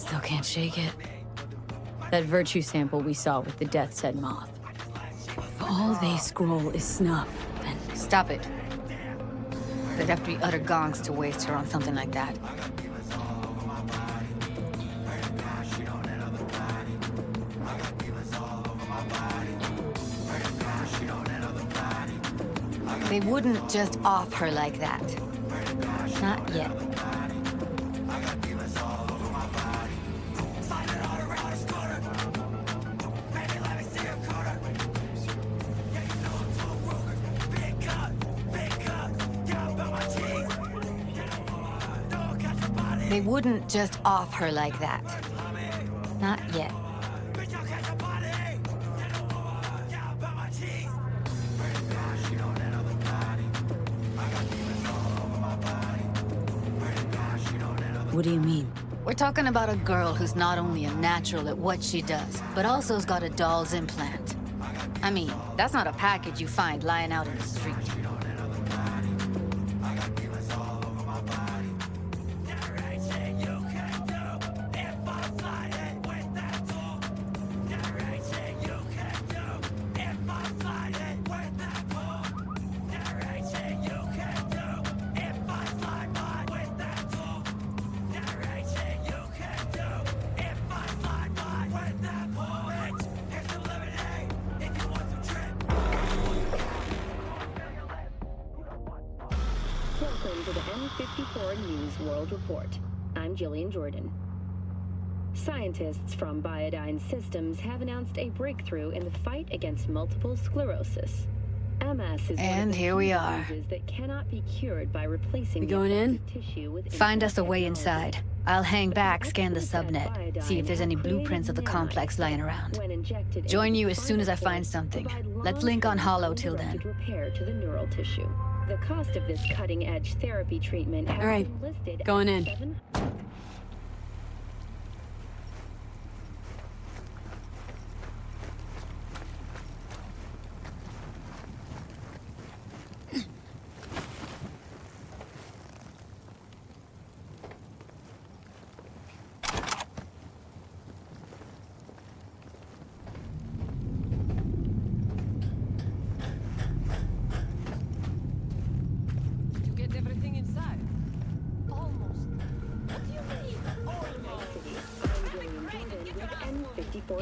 Still can't shake it. That virtue sample we saw with the Death's Head moth. If all they scroll is snuff, then... Stop it. There'd have to be utter gongs to waste her on something like that. They wouldn't just off her like that. Not yet. They wouldn't just off her like that. Not yet. What do you mean? We're talking about a girl who's not only a natural at what she does, but also's got a doll's implant. I mean, that's not a package you find lying out in the street. Welcome to the M54 News World Report. I'm Jillian Jordan. Scientists from Biodyne Systems have announced a breakthrough in the fight against multiple sclerosis. MS is and here we are. That cannot be cured by replacing we going in? Tissue with Find us a way inside. I'll hang back, scan the subnet, see if there's any blueprints of the complex lying around. Join you as soon as I find something. Let's link on Hollow till then. Repair to the neural tissue. The cost of this cutting-edge therapy treatment has been listed going in.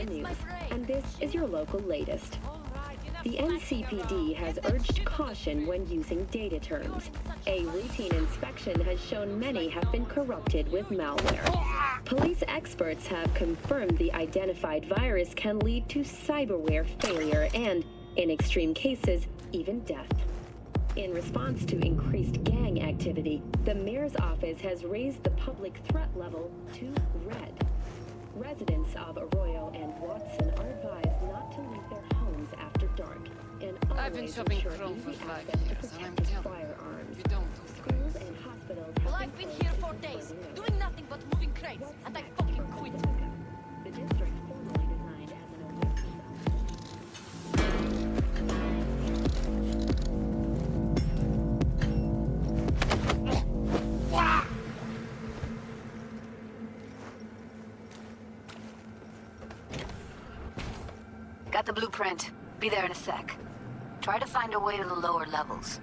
News, and this is your local latest. The NCPD has urged caution when using data terms. A routine inspection has shown many have been corrupted with malware. Police experts have confirmed the identified virus can lead to cyberware failure and, in extreme cases, even death. In response to increased gang activity, the mayor's office has raised the public threat level to red. Residents of Arroyo and Watson are advised not to leave their homes after dark and I've been always shopping ensure Chrome for easy 5 access to years, and I'm protected telling firearms. you don't do Schools and hospitals have Well, I've been here for days, doing nothing but moving crates, and I fucking quit. The district formerly designed as an oasis. Got the blueprint. Be there in a sec. Try to find a way to the lower levels.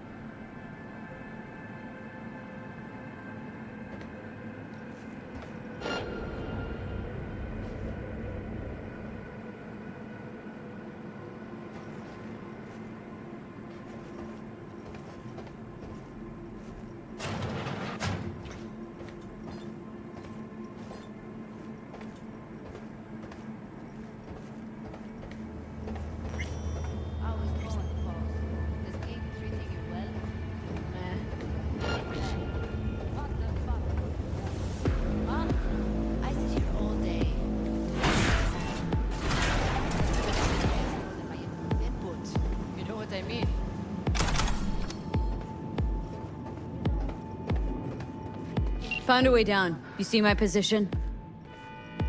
Found a way down. You see my position?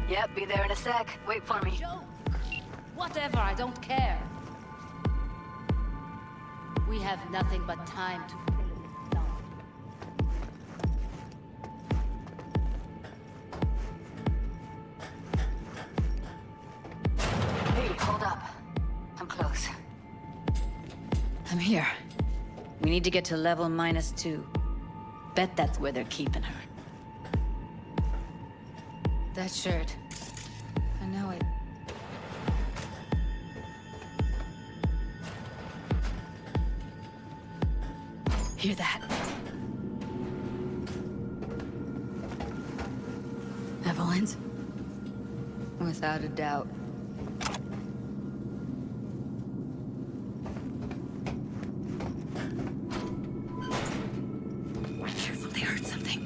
Yep, be there in a sec. Wait for me. Whatever, I don't care. We have nothing but time to fill this down. Hey, hold up. I'm close. I'm here. We need to get to level -2. Bet that's where they're keeping her. That shirt. I know it. Hear that? Evlyn's? Without a doubt. Careful, they heard something.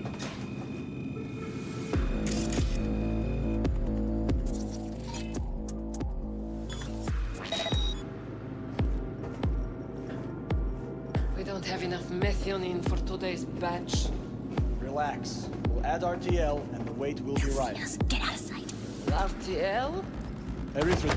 We don't have enough methionine for today's batch. Relax. We'll add RTL and the weight will be right. Get out of sight. RTL? Everything.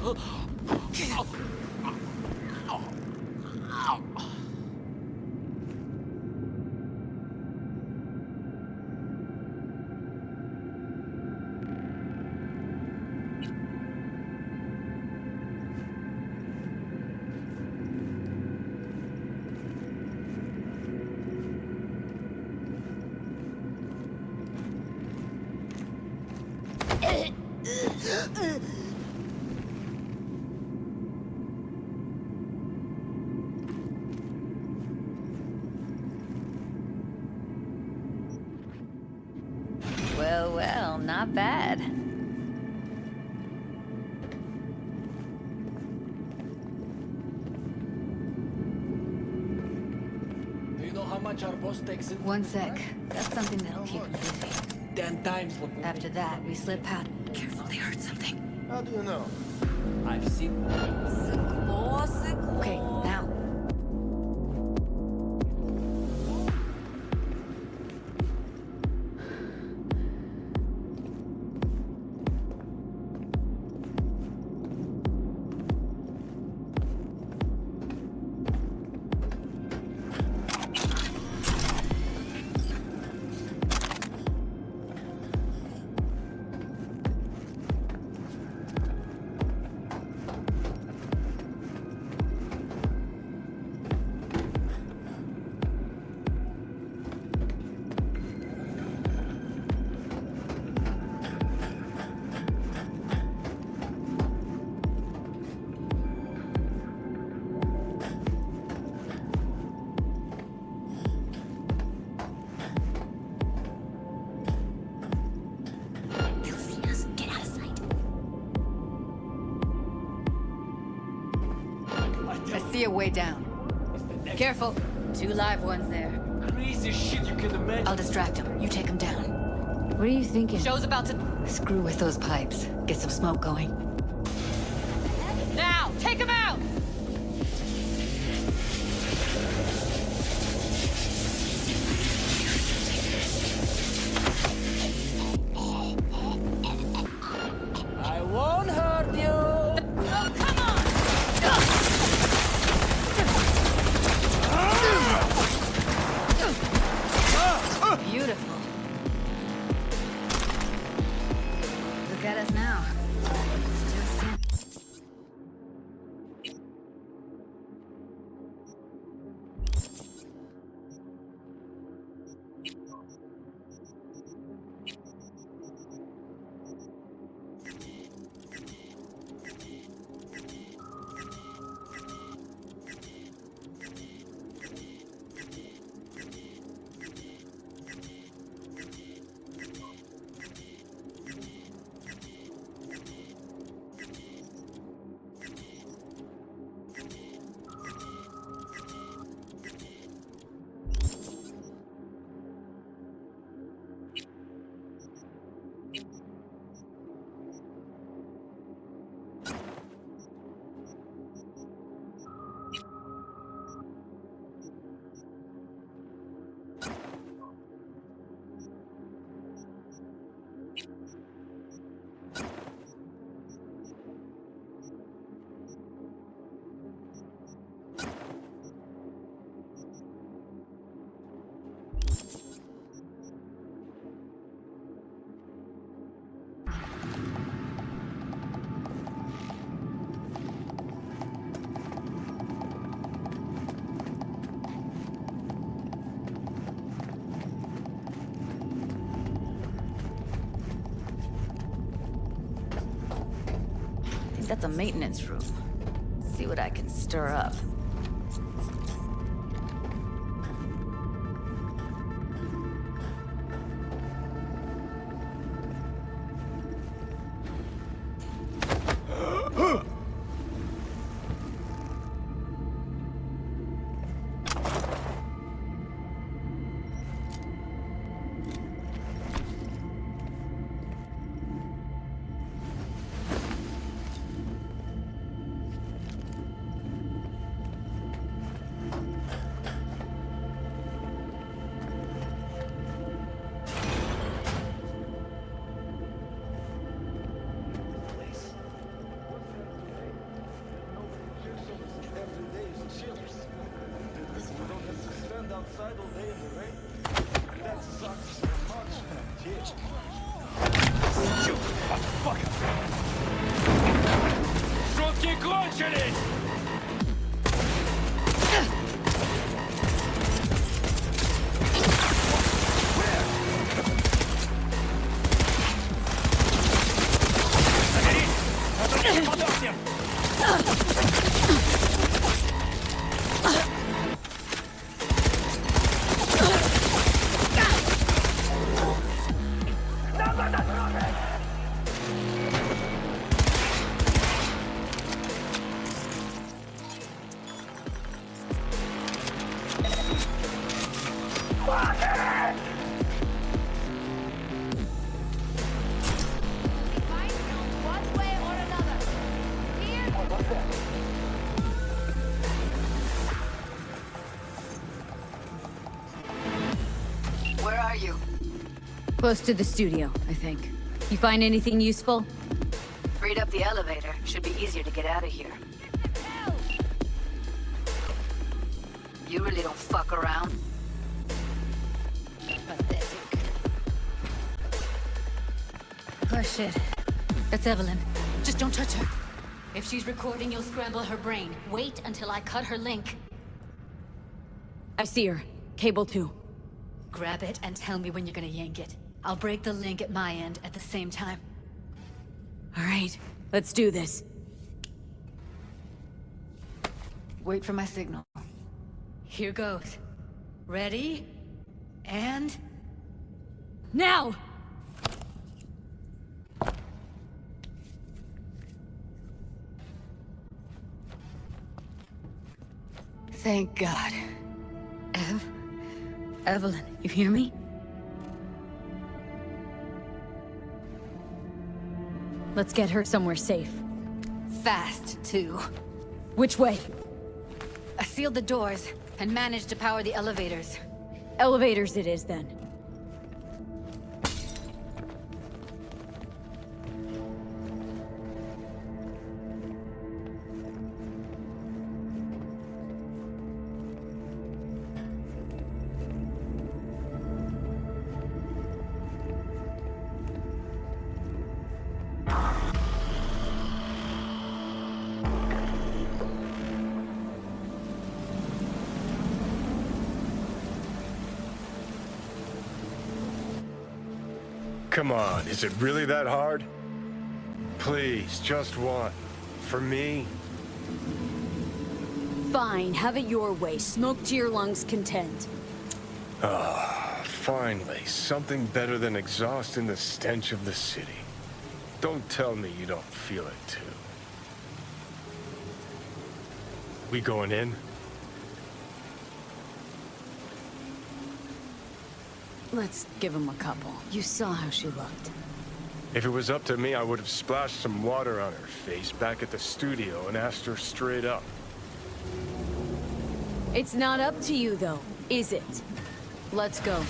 Well, well, not bad. Do you know how much our boss takes in? One sec. That's something that'll keep him busy. 10 times what we... After that, we slip out. Careful, they heard something. How do you know? I've seen... Okay, now. See a way down. Careful. 2 live ones there. Crazy shit you can imagine. I'll distract him. You take him down. What are you thinking? Show's about to... Screw with those pipes. Get some smoke going. Now, take him out! I won't hurt you! Oh, come on! Beautiful. Look at us now. that's a maintenance room. See what I can stir up. Жуткий кончились! Where are you? Close to the studio, I think. You find anything useful? Freed up the elevator. Should be easier to get out of here. You really don't fuck around. Pathetic. Oh shit. That's Evlyn. Just don't touch her. If she's recording, you'll scramble her brain. Wait until I cut her link. I see her. Cable 2. Grab it and tell me when you're gonna yank it. I'll break the link at my end at the same time. All right, let's do this. Wait for my signal. Here goes. Ready? And... now! Thank God. Evlyn, you hear me? Let's get her somewhere safe. Fast, too. Which way? I sealed the doors and managed to power the elevators. Elevators it is, then. Come on, is it really that hard? Please, just one. For me? Fine, have it your way. Smoke to your lungs' content. Ah, finally, something better than exhaust in the stench of the city. Don't tell me you don't feel it too. We going in? Let's give him a couple. You saw how she looked. If it was up to me, I would have splashed some water on her face back at the studio and asked her straight up. It's not up to you, though, is it? Let's go.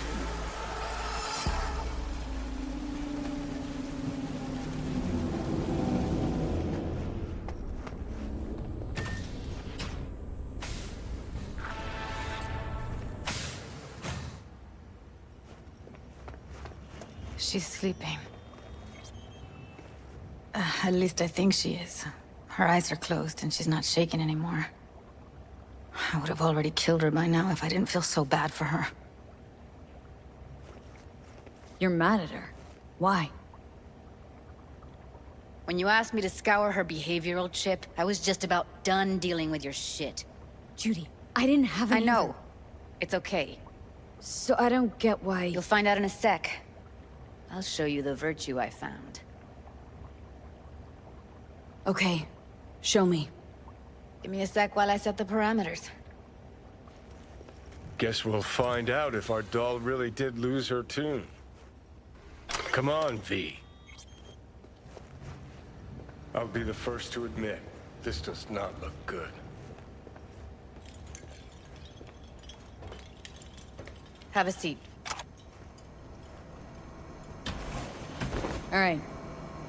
She's sleeping. At least I think she is. Her eyes are closed and she's not shaking anymore. I would have already killed her by now if I didn't feel so bad for her. You're mad at her. Why? When you asked me to scour her behavioral chip, I was just about done dealing with your shit. Judy, I didn't have any. I know. It's okay. So I don't get why... You'll find out in a sec. I'll show you the virtue I found. Okay. Show me. Give me a sec while I set the parameters. Guess we'll find out if our doll really did lose her tune. Come on, V. I'll be the first to admit, this does not look good. Have a seat. All right.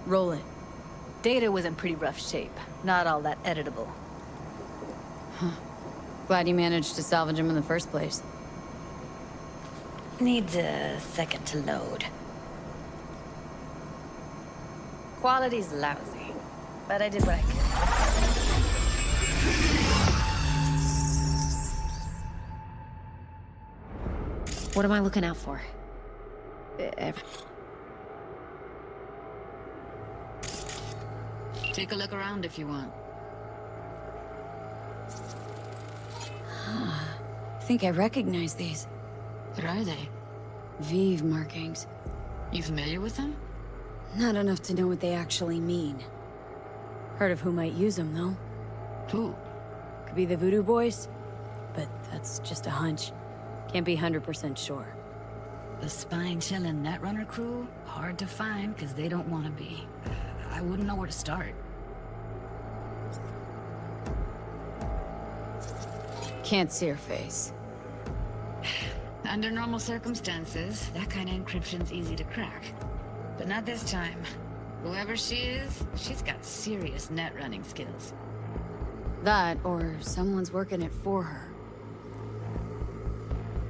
Roll it. Data was in pretty rough shape. Not all that editable. Huh. Glad you managed to salvage him in the first place. Needs a second to load. Quality's lousy, but I did what I could. What am I looking out for? Take a look around if you want. I think I recognize these. What are they? Vive markings. You familiar with them? Not enough to know what they actually mean. Heard of who might use them, though. Who? Could be the Voodoo Boys, but that's just a hunch. Can't be 100% sure. The spine-chilling Netrunner crew? Hard to find, because they don't want to be. I wouldn't know where to start. Can't see her face. Under normal circumstances, that kind of encryption's easy to crack. But not this time. Whoever she is, she's got serious net running skills. That, or someone's working it for her.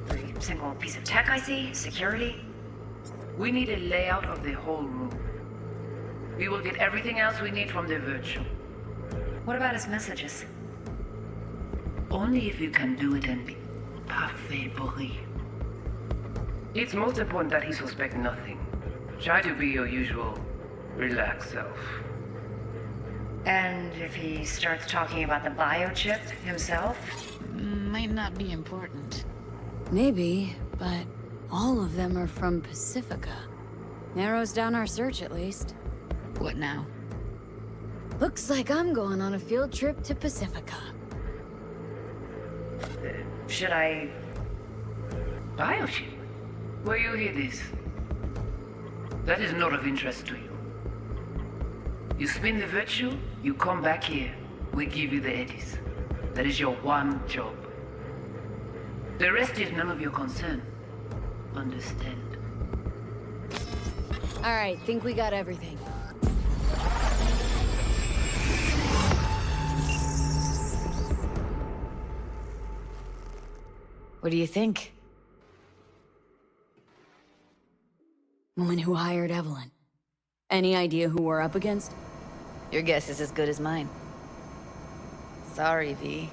Pretty single piece of tech I see. Security. We need a layout of the whole room. We will get everything else we need from the virtual. What about his messages? Only if you can do it in parfait bruit. It's most important that he suspect nothing. Try to be your usual, relaxed self. And if he starts talking about the biochip himself? Might not be important. Maybe, but all of them are from Pacifica. Narrows down our search, at least. What now? Looks like I'm going on a field trip to Pacifica. Should I... Biochip? Where you hear this? That is not of interest to you. You spin the virtue, you come back here. We give you the eddies. That is your one job. The rest is none of your concern. Understand? All right, think we got everything. What do you think? Woman who hired Evlyn. Any idea who we're up against? Your guess is as good as mine. Sorry, V.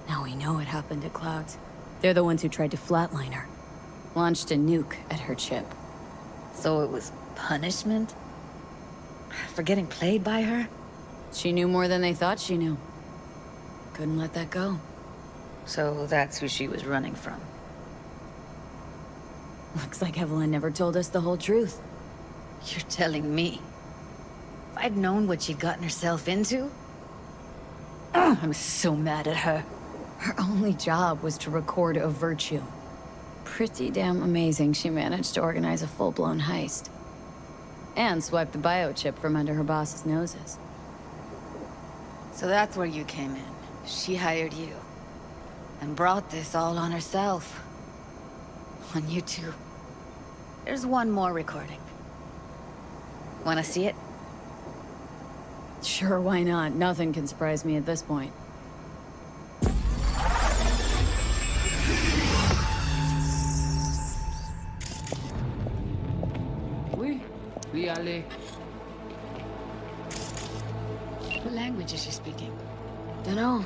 Now we know what happened to Clouds. They're the ones who tried to flatline her. Launched a nuke at her chip. So it was punishment? For getting played by her? She knew more than they thought she knew. Couldn't let that go. So that's who she was running from. Looks like Evlyn never told us the whole truth. You're telling me? If I'd known what she'd gotten herself into... I'm so mad at her. Her only job was to record a virtue. Pretty damn amazing she managed to organize a full-blown heist. And swipe the biochip from under her boss's noses. So that's where you came in. She hired you. And brought this all on herself. On you two. There's one more recording. Wanna see it? Sure, why not? Nothing can surprise me at this point. Oui, allez. What language is she speaking? Dunno.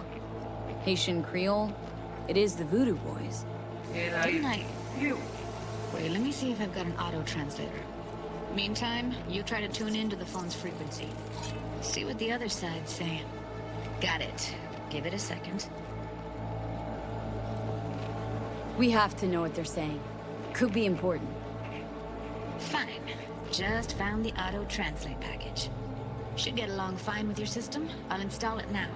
Haitian Creole? It is the Voodoo Boys. Didn't I... Wait, let me see if I've got an auto-translator. Meantime, you try to tune into the phone's frequency. See what the other side's saying. Got it. Give it a second. We have to know what they're saying. Could be important. Fine. Just found the auto-translate package. Should get along fine with your system. I'll install it now.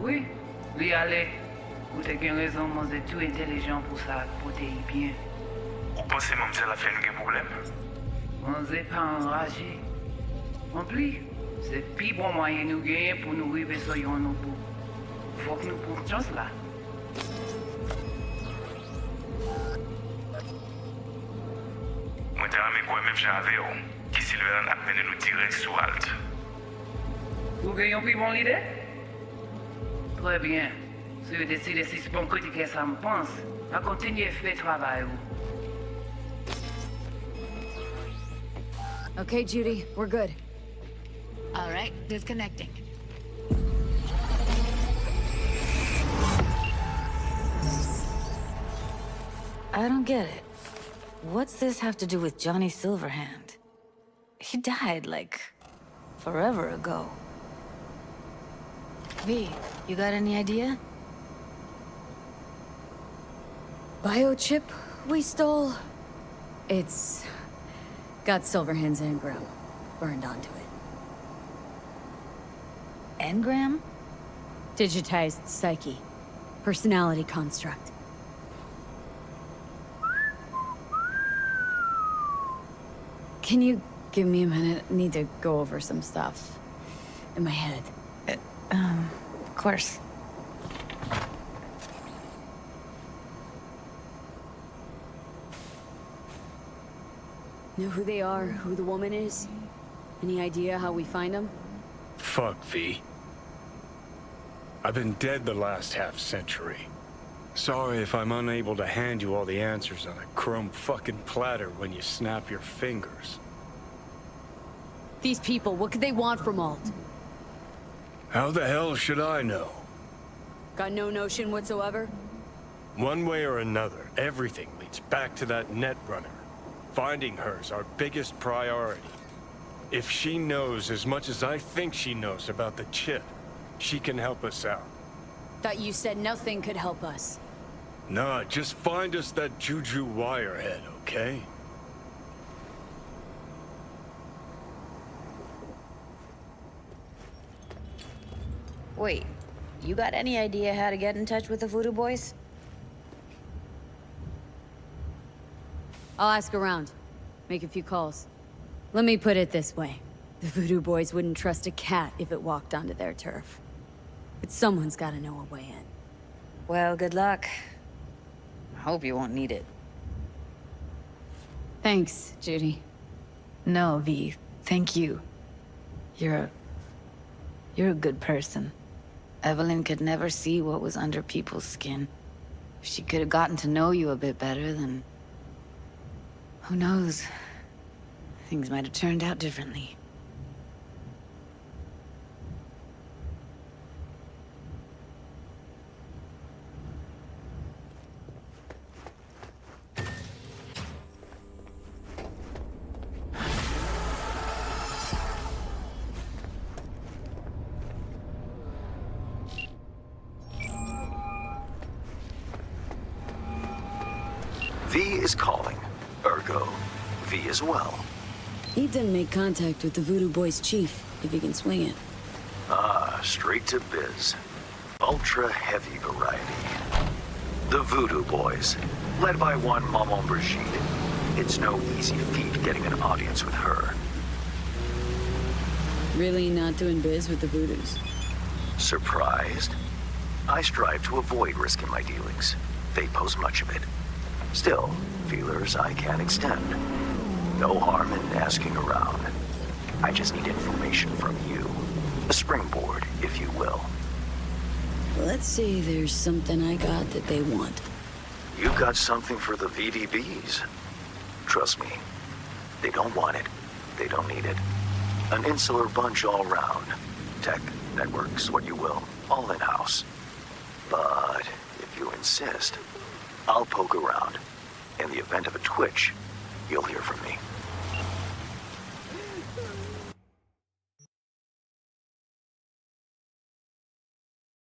Oui, lui aller. Ou t'as qu'une raison, moi, c'est tout intelligent pour ça, pour t'y bien. Vous pensez que mademoiselle a fait un problème? On n'est pas enragé. En plus, c'est le plus bon moyen nous gagner pour nous arriver sur nos bouts. Faut que nous prenions chance là. Moi, t'as ramé quoi même j'avais, qui Sylvain a peine nous direct sur Alt. Vous gagnez plus bon l'idée? Très bien. Si vous décidez si c'est bon critiquer ça me pense, à continuer à faire le travail. Okay, Judy, we're good. All right, disconnecting. I don't get it. What's this have to do with Johnny Silverhand? He died, like, forever ago. V, you got any idea? Biochip we stole? It's got Silverhand's engram burned onto it. Engram? Digitized psyche. Personality construct. Can you give me a minute? I need to go over some stuff in my head. Of course. Know who they are, who the woman is? Any idea how we find them? Fuck, V. I've been dead the last half-century. Sorry if I'm unable to hand you all the answers on a chrome fucking platter when you snap your fingers. These people, what could they want from Alt? How the hell should I know? Got no notion whatsoever? One way or another, everything leads back to that Netrunner. Finding her's our biggest priority. If she knows as much as I think she knows about the chip, she can help us out. Thought you said nothing could help us. Nah, just find us that Juju wirehead, okay? Wait, you got any idea how to get in touch with the Voodoo Boys? I'll ask around. Make a few calls. Let me put it this way. The Voodoo Boys wouldn't trust a cat if it walked onto their turf. But someone's gotta know a way in. Well, good luck. Hope you won't need it. Thanks, Judy. No, V. Thank you. You're a good person. Evlyn could never see what was under people's skin. If she could have gotten to know you a bit better, then... who knows? Things might have turned out differently. V is calling. Ergo, V as well. Need to make contact with the Voodoo Boys chief, if he can swing it. Ah, straight to biz. Ultra heavy variety. The Voodoo Boys, led by one Maman Brigitte. It's no easy feat getting an audience with her. Really not doing biz with the Voodoos? Surprised? I strive to avoid risking my dealings. They pose much of it. Still, feelers I can extend. No harm in asking around. I just need information from you. A springboard, if you will. Let's see, there's something I got that they want. You got something for the VDBs. Trust me, they don't want it. They don't need it. An insular bunch all round. Tech, networks, what you will, all in-house. But If you insist, I'll poke around. In the event of a twitch, you'll hear from me.